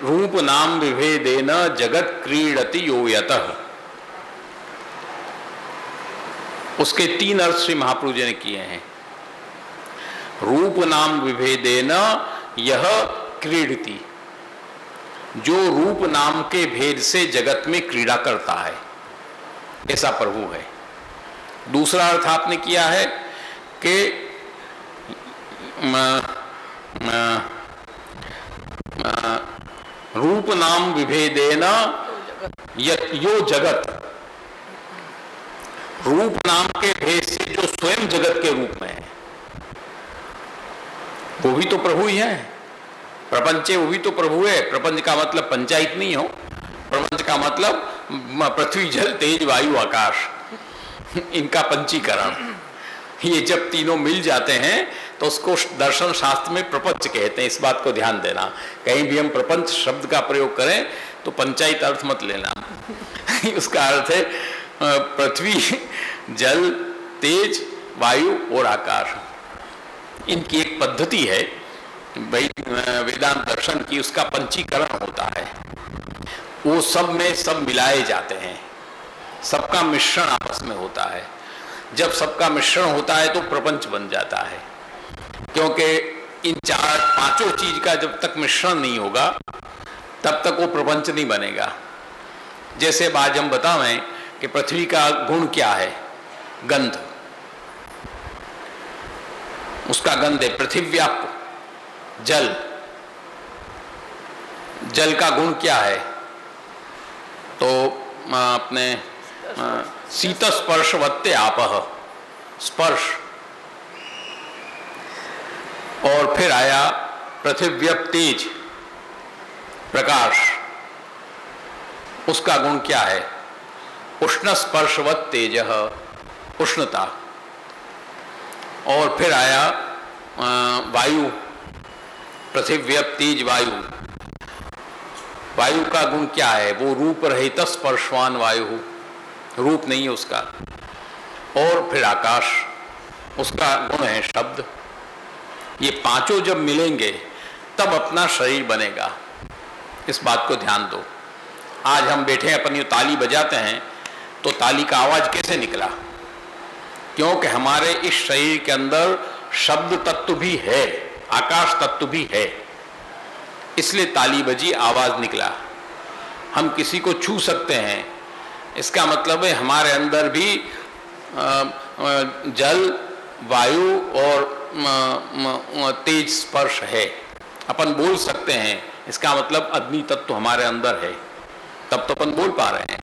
रूप नाम विभेदेन जगत क्रीडति यो यतः, उसके तीन अर्थ श्री महाप्रभु जी ने किए हैं। रूप नाम विभेदेन यह क्रीडति, जो रूप नाम के भेद से जगत में क्रीड़ा करता है, ऐसा प्रभु है। दूसरा अर्थ आपने किया है कि रूप नाम विभेदेन यो जगत, रूप नाम के भेद से जो स्वयं जगत के रूप में है, वो भी तो प्रभु ही है। प्रपंच वो भी तो प्रभु है। प्रपंच का मतलब पंचायत नहीं हो, प्रपंच का मतलब पृथ्वी जल तेज वायु आकाश, इनका पंचीकरण। ये जब तीनों मिल जाते हैं तो उसको दर्शन शास्त्र में प्रपंच कहते हैं। इस बात को ध्यान देना, कहीं भी हम प्रपंच शब्द का प्रयोग करें तो पंचायत अर्थ मत लेना। उसका अर्थ है पृथ्वी जल तेज वायु और आकाश, इनकी एक पद्धति है वेदांत दर्शन की, उसका पंचीकरण होता है। वो सब में सब मिलाए जाते हैं, सबका मिश्रण आपस में होता है। जब सबका मिश्रण होता है तो प्रपंच बन जाता है, क्योंकि इन चार पांचों चीज का जब तक मिश्रण नहीं होगा तब तक वो प्रपंच नहीं बनेगा। जैसे अब आज हम बतावें कि पृथ्वी का गुण क्या है, गंध, उसका गंध है पृथिव्याप। जल, जल का गुण क्या है, तो अपने शीत स्पर्श वत्ते आपह, स्पर्श। और फिर आया पृथिव्यप तेज, प्रकाश, उसका गुण क्या है, उष्ण स्पर्शवत तेजः, उष्णता। और फिर आया वायु, पृथिव्यप तेज वायु, वायु का गुण क्या है, वो रूप रहित स्पर्शवान वायु, रूप नहीं है उसका। और फिर आकाश, उसका गुण है शब्द। ये पांचों जब मिलेंगे तब अपना शरीर बनेगा, इस बात को ध्यान दो। आज हम बैठे अपनी ताली बजाते हैं तो ताली का आवाज कैसे निकला, क्योंकि हमारे इस शरीर के अंदर शब्द तत्व भी है, आकाश तत्व भी है, इसलिए ताली बजी, आवाज निकला। हम किसी को छू सकते हैं, इसका मतलब है हमारे अंदर भी जल, वायु और तेज स्पर्श है। अपन बोल सकते हैं, इसका मतलब अग्नि तत्व हमारे अंदर है, तब तो अपन बोल पा रहे हैं।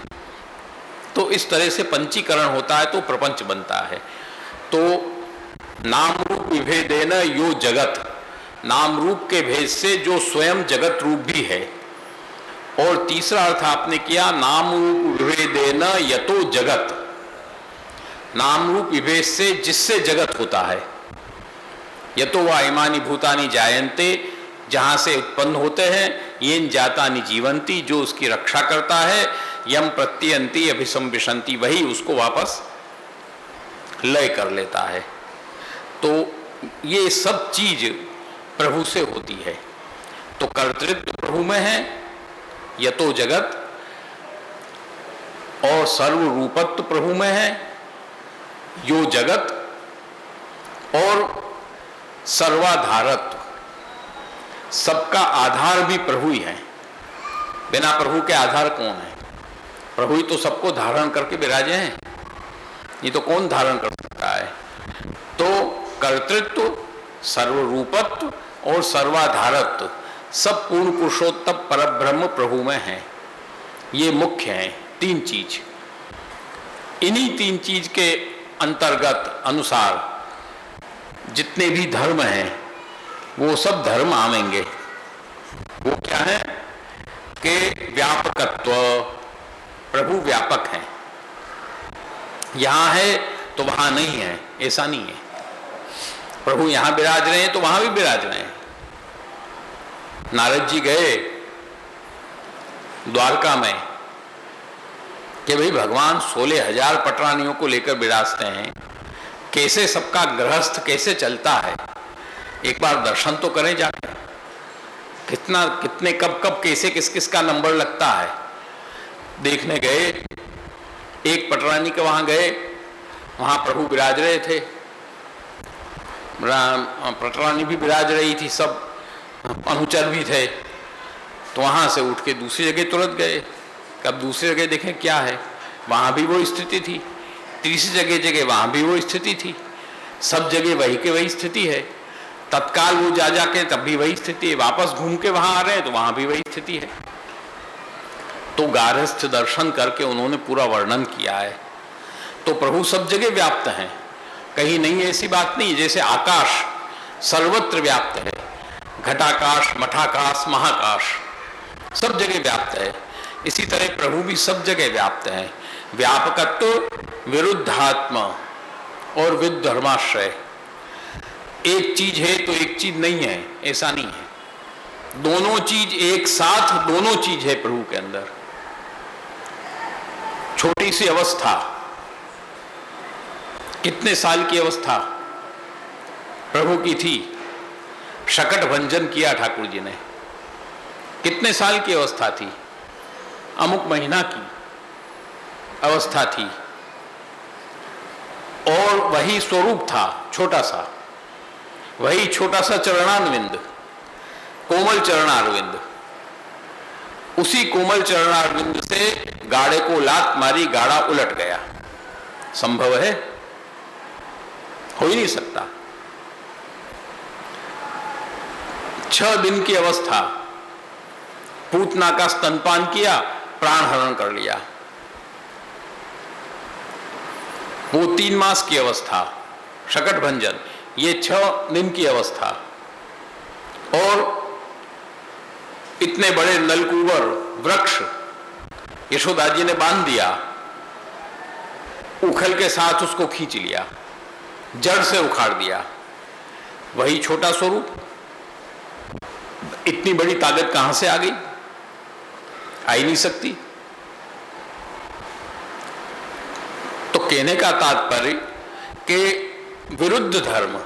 तो इस तरह से पंचीकरण होता है तो प्रपंच बनता है। तो नाम रूप विभेदेन यो जगत, नाम रूप के भेद से जो स्वयं जगत रूप भी है। और तीसरा अर्थ आपने किया नाम रूप विभेदेन यतो जगत, नाम रूप विभेद से जिससे जगत होता है। यतो वा इमानि भूतानि जायन्ते, जहां से उत्पन्न होते हैं, येन जातानि जीवंती, जो उसकी रक्षा करता है, यम प्रत्ययंती अभिसंविशंति, वही उसको वापस लय कर लेता है। तो ये सब चीज प्रभु से होती है। तो कर्तृत्व प्रभु में है, यतो जगत, और सर्वरूपत्व प्रभु में है, यो जगत, और सर्वाधारत्व, सबका आधार भी प्रभु ही है। बिना प्रभु के आधार कौन है? प्रभु ही तो सबको धारण करके विराजे हैं, ये तो कौन धारण कर सकता है। तो कर्तृत्व, सर्वरूपत्व और सर्वाधारत्व सब पूर्ण पुरुषोत्तम परब्रह्म प्रभु में है। ये मुख्य है तीन चीज। इन्हीं तीन चीज के अंतर्गत अनुसार जितने भी धर्म हैं वो सब धर्म आवेंगे। वो क्या है कि व्यापकत्व, प्रभु व्यापक है, यहां है तो वहां नहीं है, ऐसा नहीं है। प्रभु यहां विराज रहे हैं तो वहां भी विराज रहे हैं। नारद जी गए द्वारका में कि भाई भगवान 16,000 पटरानियों को लेकर विराजते हैं, कैसे सबका गृहस्थ कैसे चलता है, एक बार दर्शन तो करें जाकर, कितना कितने कब कब कैसे किस किस का नंबर लगता है। देखने गए, एक पटरानी के वहां गए, वहां प्रभु विराज रहे थे, पटरानी भी विराज रही थी, सब अनुचर भी थे। तो वहां से उठ के दूसरी जगह तुरंत गए। कब दूसरी जगह देखें क्या है, वहां भी वो स्थिति थी, तीसरी जगह वहां भी वो स्थिति थी, सब जगह वही के वही स्थिति है। तत्काल वो जा जाके तब भी वही स्थिति है, वापस घूम के वहां आ रहे हैं तो वहां भी वही स्थिति है। तो गारस्थ दर्शन करके उन्होंने पूरा वर्णन किया है। तो प्रभु सब जगह व्याप्त हैं, कहीं नहीं ऐसी बात नहीं। जैसे आकाश सर्वत्र व्याप्त है, घटाकाश, मठाकाश, महाकाश सब जगह व्याप्त है, इसी तरह प्रभु भी सब जगह व्याप्त है। व्यापकत्व, विरुद्धात्मा और विधर्माश्रय, एक चीज है तो एक चीज नहीं है, ऐसा नहीं है। दोनों चीज एक साथ, दोनों चीज है प्रभु के अंदर। छोटी सी अवस्था, कितने साल की अवस्था प्रभु की थी, शकट भंजन किया ठाकुर जी ने, कितने साल की अवस्था थी, अमुक महीना की अवस्था थी। और वही स्वरूप था छोटा सा, वही छोटा सा चरणारविंद, कोमल चरणारविंद। उसी कोमल चरणारविंद से गाड़े को लात मारी, गाड़ा उलट गया। संभव है? हो ही नहीं सकता। 6 दिन की अवस्था, पूतना का स्तनपान किया, प्राण हरण कर लिया। वो 3 मास की अवस्था, शकट भंजन, ये 6 दिन की अवस्था। और इतने बड़े नलकूबर वृक्ष यशोदा जी ने बांध दिया, उखल के साथ उसको खींच लिया, जड़ से उखाड़ दिया। वही छोटा स्वरूप, इतनी बड़ी ताकत कहां से आ गई? आ ही नहीं सकती। तो कहने का तात्पर्य कि विरुद्ध धर्म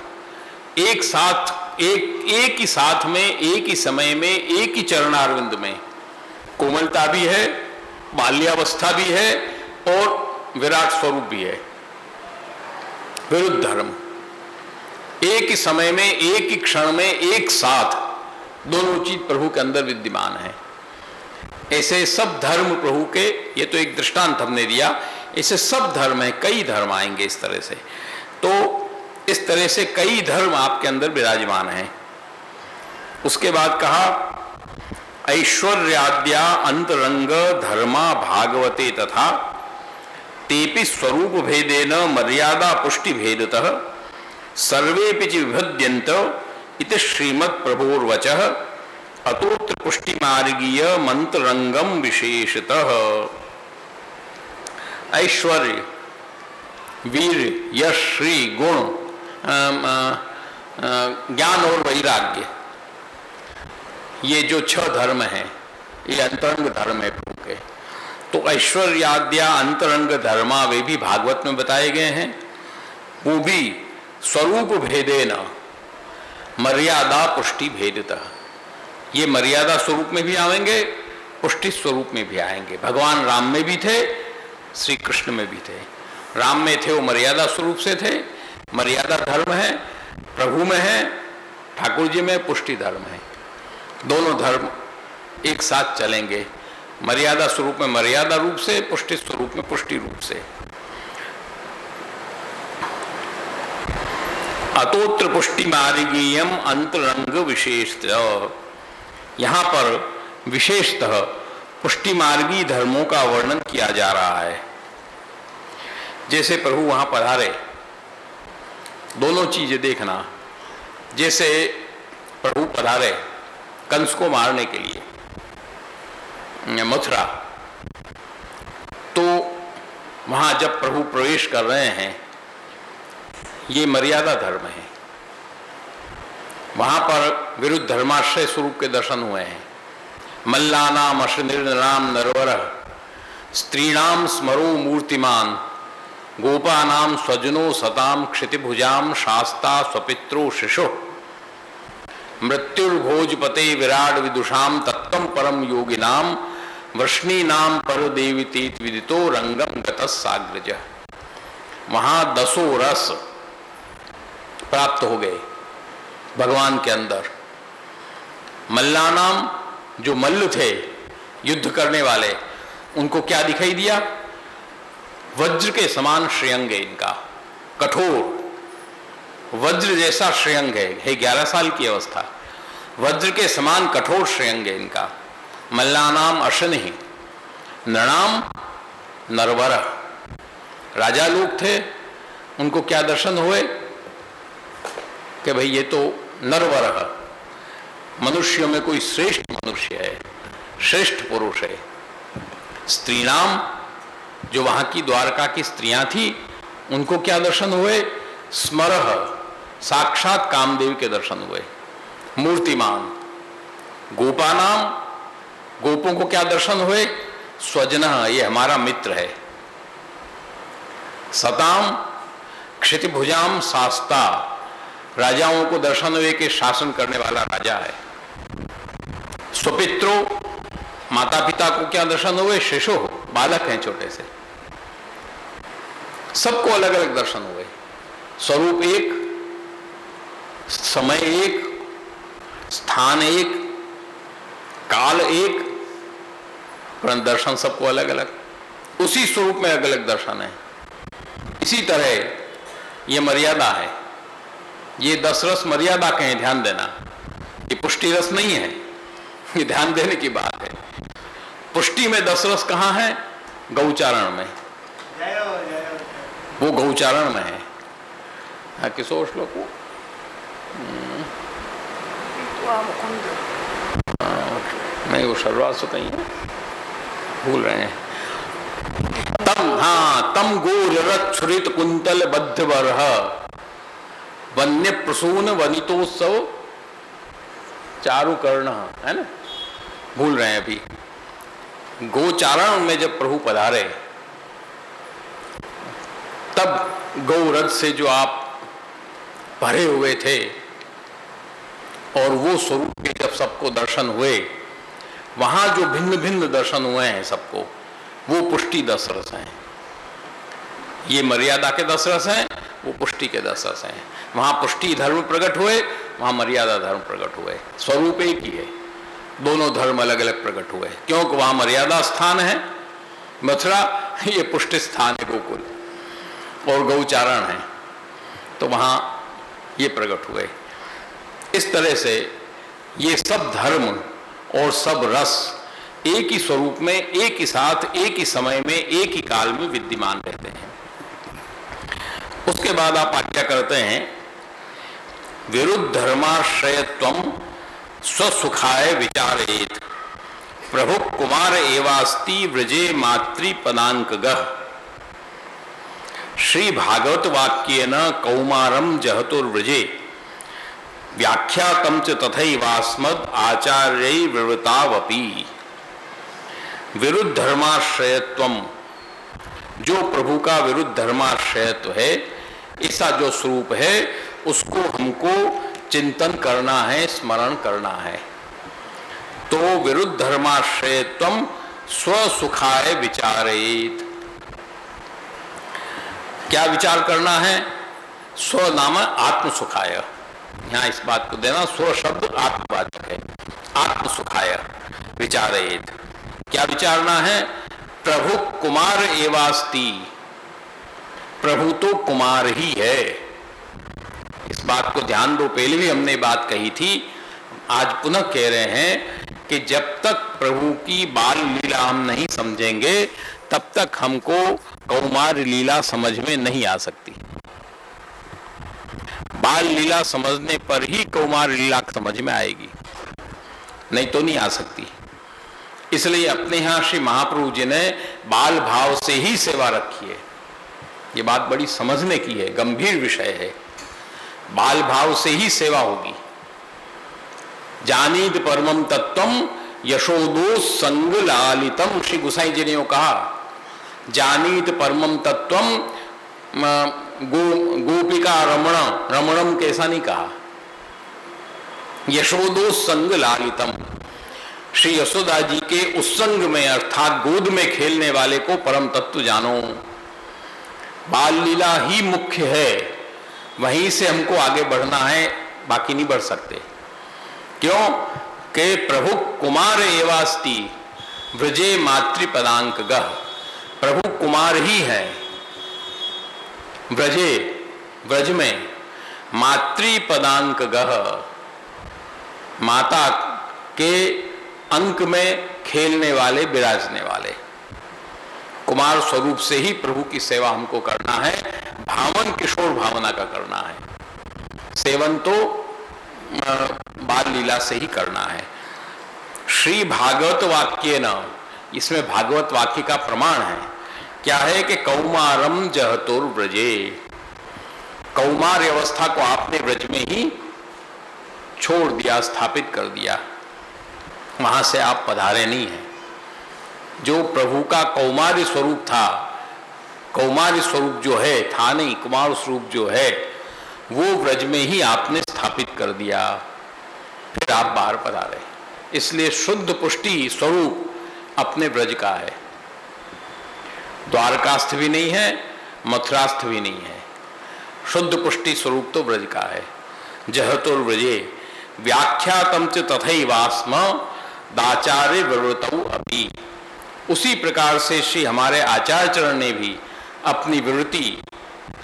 एक साथ, एक ही साथ में, एक ही समय में, एक ही चरणारविंद में कोमलता भी है, बाल्यावस्था भी है और विराट स्वरूप भी है। विरुद्ध धर्म एक ही समय में, एक ही क्षण में, एक साथ दोनों चीज प्रभु के अंदर विद्यमान है। ऐसे सब धर्म प्रभु के, ये तो एक दृष्टांत हमने दिया, ऐसे सब धर्म है, कई धर्म आएंगे इस तरह से। तो इस तरह से कई धर्म आपके अंदर विराजमान हैं। उसके बाद कहा ऐश्वर्याद्या अंतरंग धर्मा भागवते तथा तेपि स्वरूप भेदेन मर्यादा पुष्टि भेदतः सर्वेपि च विभद्यन्त इति श्रीमद् प्रभोर्वचः अतोत्र पुष्टि मार्गीय मंत्ररंगम विशेषतः। ऐश्वर्य, वीर, यश, श्री, गुण, ज्ञान और वैराग्य, ये जो 6 धर्म हैं, ये अंतरंग धर्म है प्रभु के। तो ऐश्वर्याद्या अंतरंग धर्मा वे भी भागवत में बताए गए हैं। वो भी स्वरूप भेदेन मर्यादा पुष्टि भेदतः, ये मर्यादा स्वरूप में भी आएंगे, पुष्टि स्वरूप में भी आएंगे। भगवान राम में भी थे, श्री कृष्ण में भी थे। राम में थे वो मर्यादा स्वरूप से थे, मर्यादा धर्म है, प्रभु में है, ठाकुर जी में पुष्टि धर्म है। दोनों धर्म एक साथ चलेंगे, मर्यादा स्वरूप में मर्यादा रूप से, पुष्टि स्वरूप में पुष्टि रूप से। अतोत्र पुष्टि मार्गीयम अंतरंग विशेषतः, यहां पर विशेषतः पुष्टि मार्गी धर्मों का वर्णन किया जा रहा है। जैसे प्रभु वहां पधारे, दोनों चीजें देखना। जैसे प्रभु पधारे कंस को मारने के लिए मथुरा, तो वहां जब प्रभु प्रवेश कर रहे हैं, ये मर्यादा धर्म है। वहां पर विरुद्ध धर्माश्रय स्वरूप के दर्शन हुए हैं। मल्लानाम अशनिर्नाम नरवर स्त्रीणाम स्मरो मूर्तिमान गोपानाम स्वजनो सताम क्षितिभुजाम शास्ता स्वपित्रो शिशो मृत्युर्भोजपते विराट विदुषाम तत्तम परम योगिनाम वृष्णीनाम पर देवितीत विदितो रंगम गतस्साग्रज। वहां 10 रस प्राप्त हो गए भगवान के अंदर। मल्लानाम, जो मल्ल थे, युद्ध करने वाले, उनको क्या दिखाई दिया? वज्र के समान श्रेयंग है इनका, कठोर वज्र जैसा श्रेयंग है 11 साल की अवस्था, वज्र के समान कठोर श्रेयंग है इनका। मल्लानाम अशनि नृणाम नरवर, राजा लोग थे, उनको क्या दर्शन हुए कि भाई ये तो नरवर, मनुष्यों में कोई श्रेष्ठ मनुष्य है, श्रेष्ठ पुरुष है। स्त्रीणाम, जो वहां की द्वारका की स्त्रियां थी, उनको क्या दर्शन हुए? स्मरह, साक्षात कामदेव के दर्शन हुए। मूर्तिमान, गोपानाम, गोपों को क्या दर्शन हुए? स्वजनः, ये हमारा मित्र है। सताम क्षितिभुजाम शास्ता, राजाओं को दर्शन हुए कि शासन करने वाला राजा है। स्वपित्रो, माता पिता को क्या दर्शन हुए? शिशु, बालक हैं छोटे से। सबको अलग अलग दर्शन हुए। स्वरूप एक, समय एक, स्थान एक, काल एक, परंतु दर्शन सबको अलग अलग, उसी स्वरूप में अलग अलग दर्शन है। इसी तरह ये मर्यादा है, ये 10 रस मर्यादा के हैं, ध्यान देना। ये पुष्टि रस नहीं है, ये ध्यान देने की बात है। पुष्टि में 10 रस कहाँ है? गौचारण में, वो गौचारण में है। हाँ, किसो श्लोक को नहीं, वो सर्वास्व कहीं है, भूल रहे हैं। तम, हाँ, तम गोररथ छुरित कुंतल बद्ध बरह वन्य प्रसून वनितोत्सव चारु कर्ण, है ना, भूल रहे हैं अभी। गोचारण में जब प्रभु पधारे तब गौरथ से जो आप भरे हुए थे और वो स्वरूप के जब सबको दर्शन हुए, वहां जो भिन्न भिन्न दर्शन हुए हैं सबको, वो पुष्टि 10 रस हैं। ये मर्यादा के 10 रस हैं, वो पुष्टि के 10 रस हैं। वहां पुष्टि धर्म प्रकट हुए, वहां मर्यादा धर्म प्रकट हुए। स्वरूप एक ही है, दोनों धर्म अलग अलग प्रकट हुए, क्योंकि वहां मर्यादा स्थान है मथुरा, ये पुष्टि स्थान है गोकुल, और गौचारण है, तो वहां ये प्रकट हुए। इस तरह से ये सब धर्म और सब रस एक ही स्वरूप में, एक ही साथ, एक ही समय में, एक ही काल में विद्यमान रहते हैं। उसके बाद आप आज्ञा करते हैं, विरुद्ध धर्माश्रयत्वम स्वसुखाय विचारेत प्रभु कुमार एवास्ति व्रजे मातृपदांकगः श्री भागवत वाक्येन कौमारम जहतुर्व्रजे व्याख्यातम च तथैवास्मद् आचार्यै विवृतावपि। विरुद्ध धर्माश्रयत्वम, जो प्रभु का विरुद्ध धर्माश्रयत्व है, ऐसा जो स्वरूप है, उसको हमको चिंतन करना है, स्मरण करना है। तो विरुद्ध धर्माश्रयत्वम स्वसुखाय विचारेत। क्या विचार करना है? स्व नाम आत्मसुखाय, यहां इस बात को देना, स्व शब्द आत्मवाचक है, आत्मसुखाय विचारेत। क्या विचारना है? प्रभु कुमार एवास्ति, प्रभु तो कुमार ही है। इस बात को ध्यान दो, पहले भी हमने बात कही थी, आज पुनः कह रहे हैं कि जब तक प्रभु की बाल लीला हम नहीं समझेंगे, तब तक हमको कौमार लीला समझ में नहीं आ सकती। बाल लीला समझने पर ही कौमार लीला समझ में आएगी, नहीं तो नहीं आ सकती। इसलिए अपने यहां श्री महाप्रभु जी ने बाल भाव से ही सेवा रखी है। ये बात बड़ी समझने की है, गंभीर विषय है। बाल भाव से ही सेवा होगी। जानीत परमम तत्वम यशोदो संग लालितम, श्री गोसाई जी ने कहा, जानीत परमम तत्वम, गोपिका रमण, रमणम कैसा नहीं कहा, यशोदो संग लालितम, श्री यशोदा जी के उत्संग में अर्थात गोद में खेलने वाले को परम तत्व जानो। बाल लीला ही मुख्य है, वहीं से हमको आगे बढ़ना है, बाकी नहीं बढ़ सकते। क्यों? कि प्रभु कुमार एवास्ति व्रजे मातृपदांकगः, प्रभु कुमार ही है व्रजे, व्रज में, मातृपदांकगः, माता के अंक में खेलने वाले, विराजने वाले। कुमार स्वरूप से ही प्रभु की सेवा हमको करना है, भावन किशोर भावना का करना है। सेवन तो बाल लीला से ही करना है। श्री भागवत वाक्य न, इसमें भागवत वाक्य का प्रमाण है। क्या है कि कौमारम जहतुर्व्रजे, कौमार अवस्था को आपने व्रज में ही छोड़ दिया, स्थापित कर दिया, वहां से आप पधारे नहीं हैं। जो प्रभु का कौमार्य स्वरूप था, कौमार्य स्वरूप जो है, था नहीं, कुमार स्वरूप जो है, वो व्रज में ही आपने स्थापित कर दिया, फिर आप बाहर पधारे। इसलिए शुद्ध पुष्टि स्वरूप अपने व्रज का है, द्वारकास्थ भी नहीं है, मथुरास्थ भी नहीं है। शुद्ध पुष्टि स्वरूप तो ब्रज का है। जहतुर्व्रजे व्याख्यातम च तथैवास्म दाचार्य विवृतौ अपि। उसी प्रकार से श्री हमारे आचार्य चरण ने भी अपनी विवृति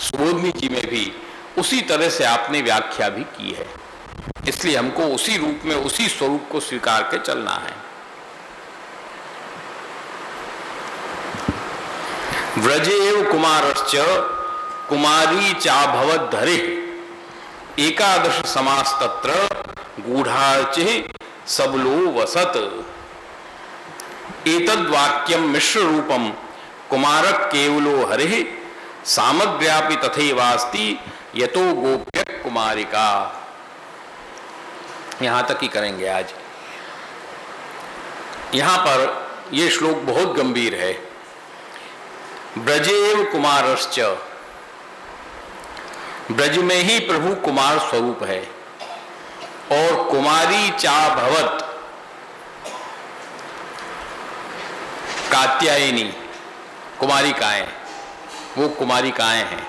सुबोधनी जी में भी उसी तरह से आपने व्याख्या भी की है। इसलिए हमको उसी रूप में उसी स्वरूप को स्वीकार के चलना है। व्रजेव कुमारश्च कुमारी चाभवत धरे एकादश समास तत्र गूढ़ार्चे सबलो वसत। एतद् वाक्यम मिश्र रूपम कुमारक केवलो हरे सामग्र्यापि तथैवास्ति यतो गोप्य कुमारिका। यहां तक ही करेंगे आज। यहां पर यह श्लोक बहुत गंभीर है। ब्रजेव कुमारश्च, ब्रज में ही प्रभु कुमार स्वरूप है। और कुमारी चा भवत, कात्यायनी कुमारिकाएं, वो कुमारिकाएं हैं।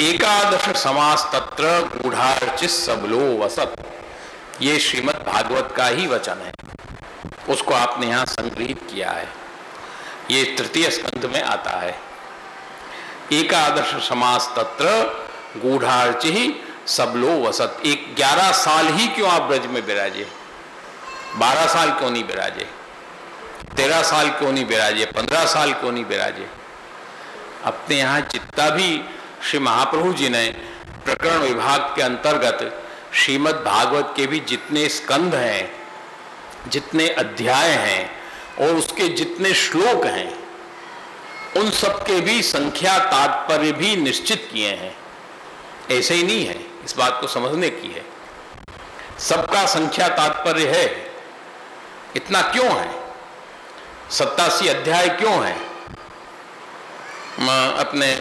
एकादश समास तत्र गूढ़ार्चित सबलो वसत, ये श्रीमद् भागवत का ही वचन है, उसको आपने यहां संग्रहित किया है। ये तृतीय स्कंध में आता है। एकादश समास तत्र गूढ़ार्चि सबलो वसत। 11 साल ही क्यों आप ब्रज में विराजे, 12 साल क्यों नहीं विराजे, 13 साल क्यों नहीं विराजे, 15 साल क्यों नहीं विराजे। अपने यहाँ जितना भी श्री महाप्रभु जी ने प्रकरण विभाग के अंतर्गत श्रीमद् भागवत के भी जितने स्कंध हैं, जितने अध्याय हैं और उसके जितने श्लोक हैं, उन सब के भी संख्या तात्पर्य भी निश्चित किए हैं। ऐसे ही नहीं है, इस बात को समझने की है। सबका संख्या तात्पर्य है। इतना क्यों है? 87 अध्याय क्यों है? अपने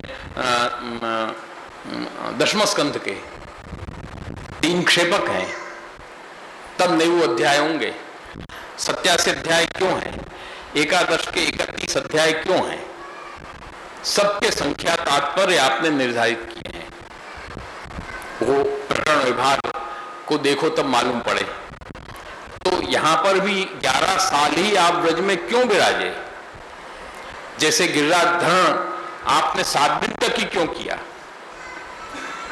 10वें स्कंध के 3 क्षेपक हैं, तब 9 अध्याय होंगे। 87 अध्याय क्यों हैं? एकादश के 31 अध्याय क्यों हैं? सबके संख्या तात्पर्य आपने निर्धारित किए हैं। वो प्रकरण विभाग को देखो तब मालूम पड़े। तो यहां पर भी 11 साल ही आप ब्रज में क्यों विराजे? जैसे गिरिराधरण आपने 7 दिन तक ही क्यों किया?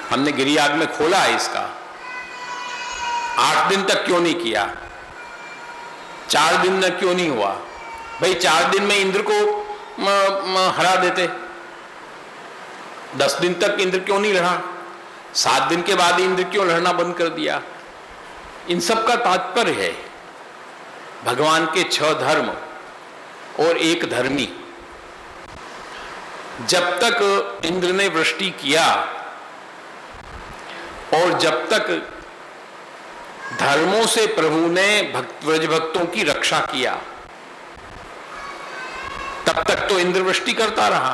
हमने गिरियाग में खोला है इसका। 8 दिन तक क्यों नहीं किया? 4 दिन में क्यों नहीं हुआ? भाई 4 दिन में इंद्र को हरा देते। 10 दिन तक इंद्र क्यों नहीं लड़ा? 7 दिन के बाद इंद्र क्यों लड़ना बंद कर दिया? इन सब का तात्पर्य है भगवान के 6 धर्म और 1 धर्मी। जब तक इंद्र ने वृष्टि किया और जब तक धर्मों से प्रभु ने ब्रज भक्तों की रक्षा किया, तब तक तो इंद्र वृष्टि करता रहा।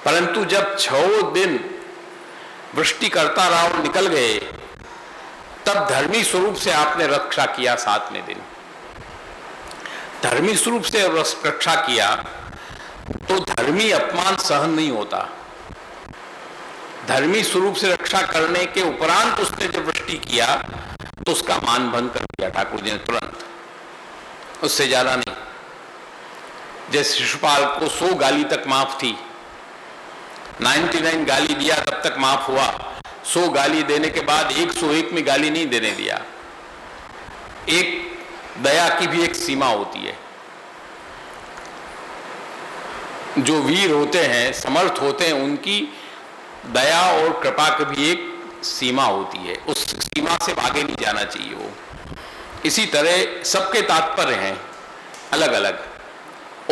परंतु जब 6 दिन वृष्टि करता रहा और निकल गए, तब धर्मी स्वरूप से आपने रक्षा किया। 7वें दिन धर्मी स्वरूप से रक्षा किया तो धर्मी अपमान सहन नहीं होता। धर्मी स्वरूप से रक्षा करने के उपरांत उसने जब वृष्टि किया तो उसका मान भंग कर दिया ठाकुर जी ने तुरंत, उससे ज्यादा नहीं। जैसे शिशुपाल को 100 गाली तक माफ थी, 99 गाली दिया तब तक माफ हुआ। 100 गाली देने के बाद 101 में गाली नहीं देने दिया। एक दया की भी एक सीमा होती है। जो वीर होते हैं, समर्थ होते हैं, उनकी दया और कृपा की भी एक सीमा होती है। उस सीमा से आगे नहीं जाना चाहिए वो। इसी तरह सबके तात्पर्य हैं अलग अलग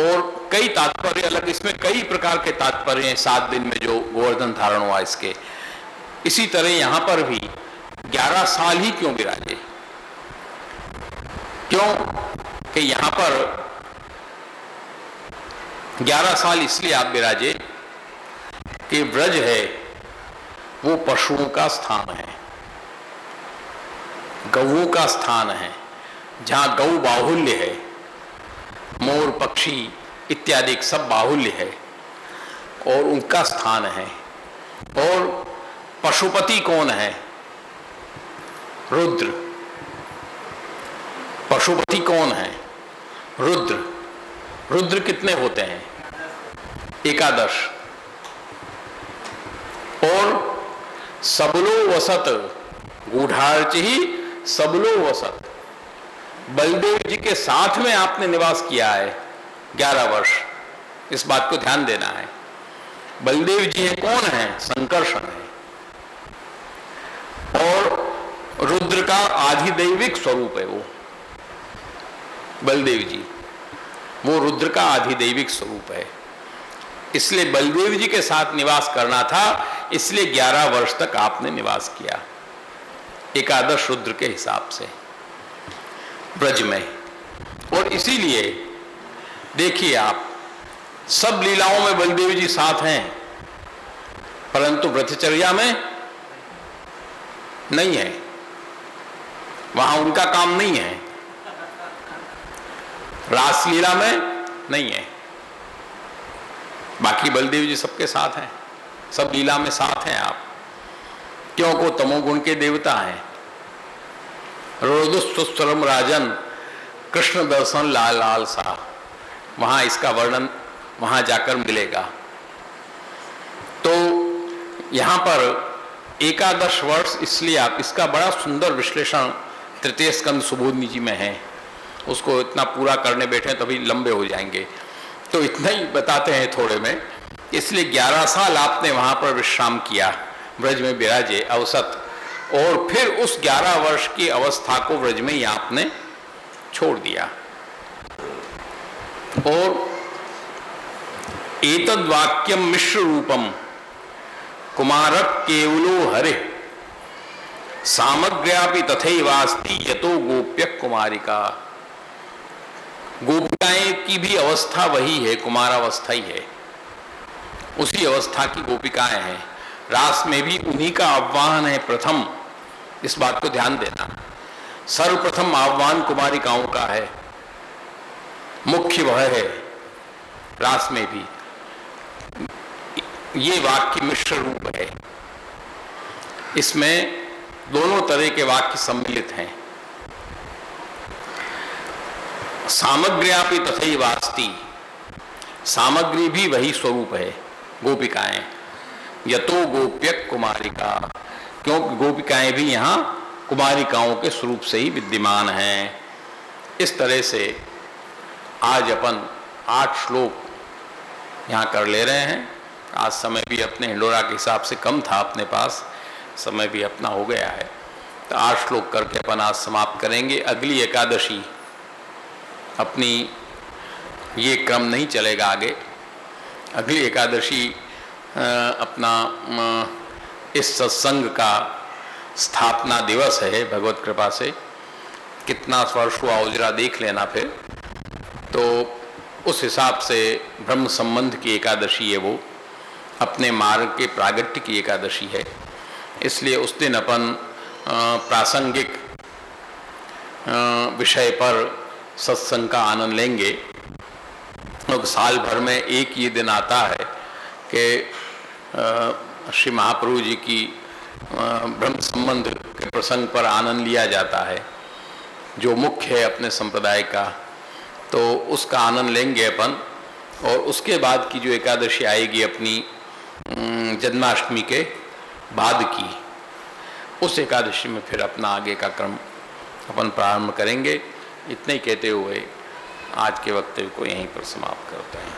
और कई तात्पर्य अलग। इसमें कई प्रकार के तात्पर्य हैं। 7 दिन में जो गोवर्धन धारण हुआ इसके। इसी तरह यहां पर भी 11 साल ही क्यों विराजे? क्यों कि यहां पर 11 साल इसलिए आप विराजे कि ब्रज है वो पशुओं का स्थान है, गौओं का स्थान है, जहां गौ बाहुल्य है, मोर पक्षी इत्यादि सब बाहुल्य है। और उनका स्थान है। और पशुपति कौन है? रुद्र। पशुपति कौन है? रुद्र। रुद्र कितने होते हैं? 11। और सबलो वसत, गूढ़ार्च ही सबलो वसत, बलदेव जी के साथ में आपने निवास किया है 11 वर्ष। इस बात को ध्यान देना है। बलदेव जी है, कौन है? संकर्षण है। और रुद्र का आधिदैविक स्वरूप है वो बलदेव जी, वो रुद्र का आधिदैविक स्वरूप है। इसलिए बलदेव जी के साथ निवास करना था, इसलिए 11 वर्ष तक आपने निवास किया एकादश रुद्र के हिसाब से ब्रज में। और इसीलिए देखिए आप, सब लीलाओं में बलदेव जी साथ हैं, परंतु ब्रह्मचर्या में नहीं है, वहां उनका काम नहीं है। रासलीला में नहीं है। बाकी बलदेव जी सबके साथ हैं, सब लीला में साथ हैं आप, क्योंकि तमोगुण के देवता हैं। रोदुस्तुस्तरम राजन, कृष्ण दर्शन लाल लाल सा, वहां इसका वर्णन वहां जाकर मिलेगा। तो यहां पर 11 वर्ष, इसलिए आप इसका बड़ा सुंदर विश्लेषण तृतीय स्कंद सुबोधनी जी में है। उसको इतना पूरा करने बैठे तभी लंबे हो जाएंगे, तो इतना ही बताते हैं थोड़े में। इसलिए 11 साल आपने वहां पर विश्राम किया, ब्रज में विराजे अवसत, और फिर उस 11 वर्ष की अवस्था को ब्रज में ही आपने छोड़ दिया। और एतद् वाक्यम मिश्र रूपम कुमारक केवलो हरे सामग्र्यापि तथैवास्ति यतो गोप्य कुमारिका। गोपिकाएं की भी अवस्था वही है, कुमारावस्था ही है, उसी अवस्था की गोपिकाएं हैं। रास में भी उन्हीं का आह्वान है प्रथम, इस बात को ध्यान देना। सर्वप्रथम आह्वान कुमारिकाओं का है, मुख्य वह है रास में भी। ये वाक्य मिश्र रूप है, इसमें दोनों तरह के वाक्य सम्मिलित हैं। सामग्र्यापि तथैवास्ति, सामग्री भी वही स्वरूप है, गोपिकाएं। यतो गोप्य कुमारिका, क्योंकि गोपिकाएं भी यहाँ कुमारिकाओं के स्वरूप से ही विद्यमान हैं। इस तरह से आज अपन 8 श्लोक यहाँ कर ले रहे हैं। आज समय भी अपने हिंडोरा के हिसाब से कम था, अपने पास समय भी अपना हो गया है, तो 8 श्लोक करके अपन आज समाप्त करेंगे। अगली एकादशी अपनी ये क्रम नहीं चलेगा आगे। अगली एकादशी अपना इस सत्संग का स्थापना दिवस है, भगवत कृपा से। कितना वर्ष हुआ उजरा देख लेना फिर, तो उस हिसाब से ब्रह्म संबंध की एकादशी है, वो अपने मार्ग के प्रागट्य की एकादशी है। इसलिए उस दिन अपन प्रासंगिक विषय पर सत्संग का आनंद लेंगे। तो साल भर में एक ये दिन आता है कि श्री महाप्रभु जी की ब्रह्म संबंध के प्रसंग पर आनंद लिया जाता है, जो मुख्य है अपने संप्रदाय का। तो उसका आनंद लेंगे अपन। और उसके बाद की जो एकादशी आएगी अपनी जन्माष्टमी के बाद की, उस एकादशी में फिर अपना आगे का क्रम अपन प्रारंभ करेंगे। इतने ही कहते हुए आज के वक्तव्य को यहीं पर समाप्त करते हैं।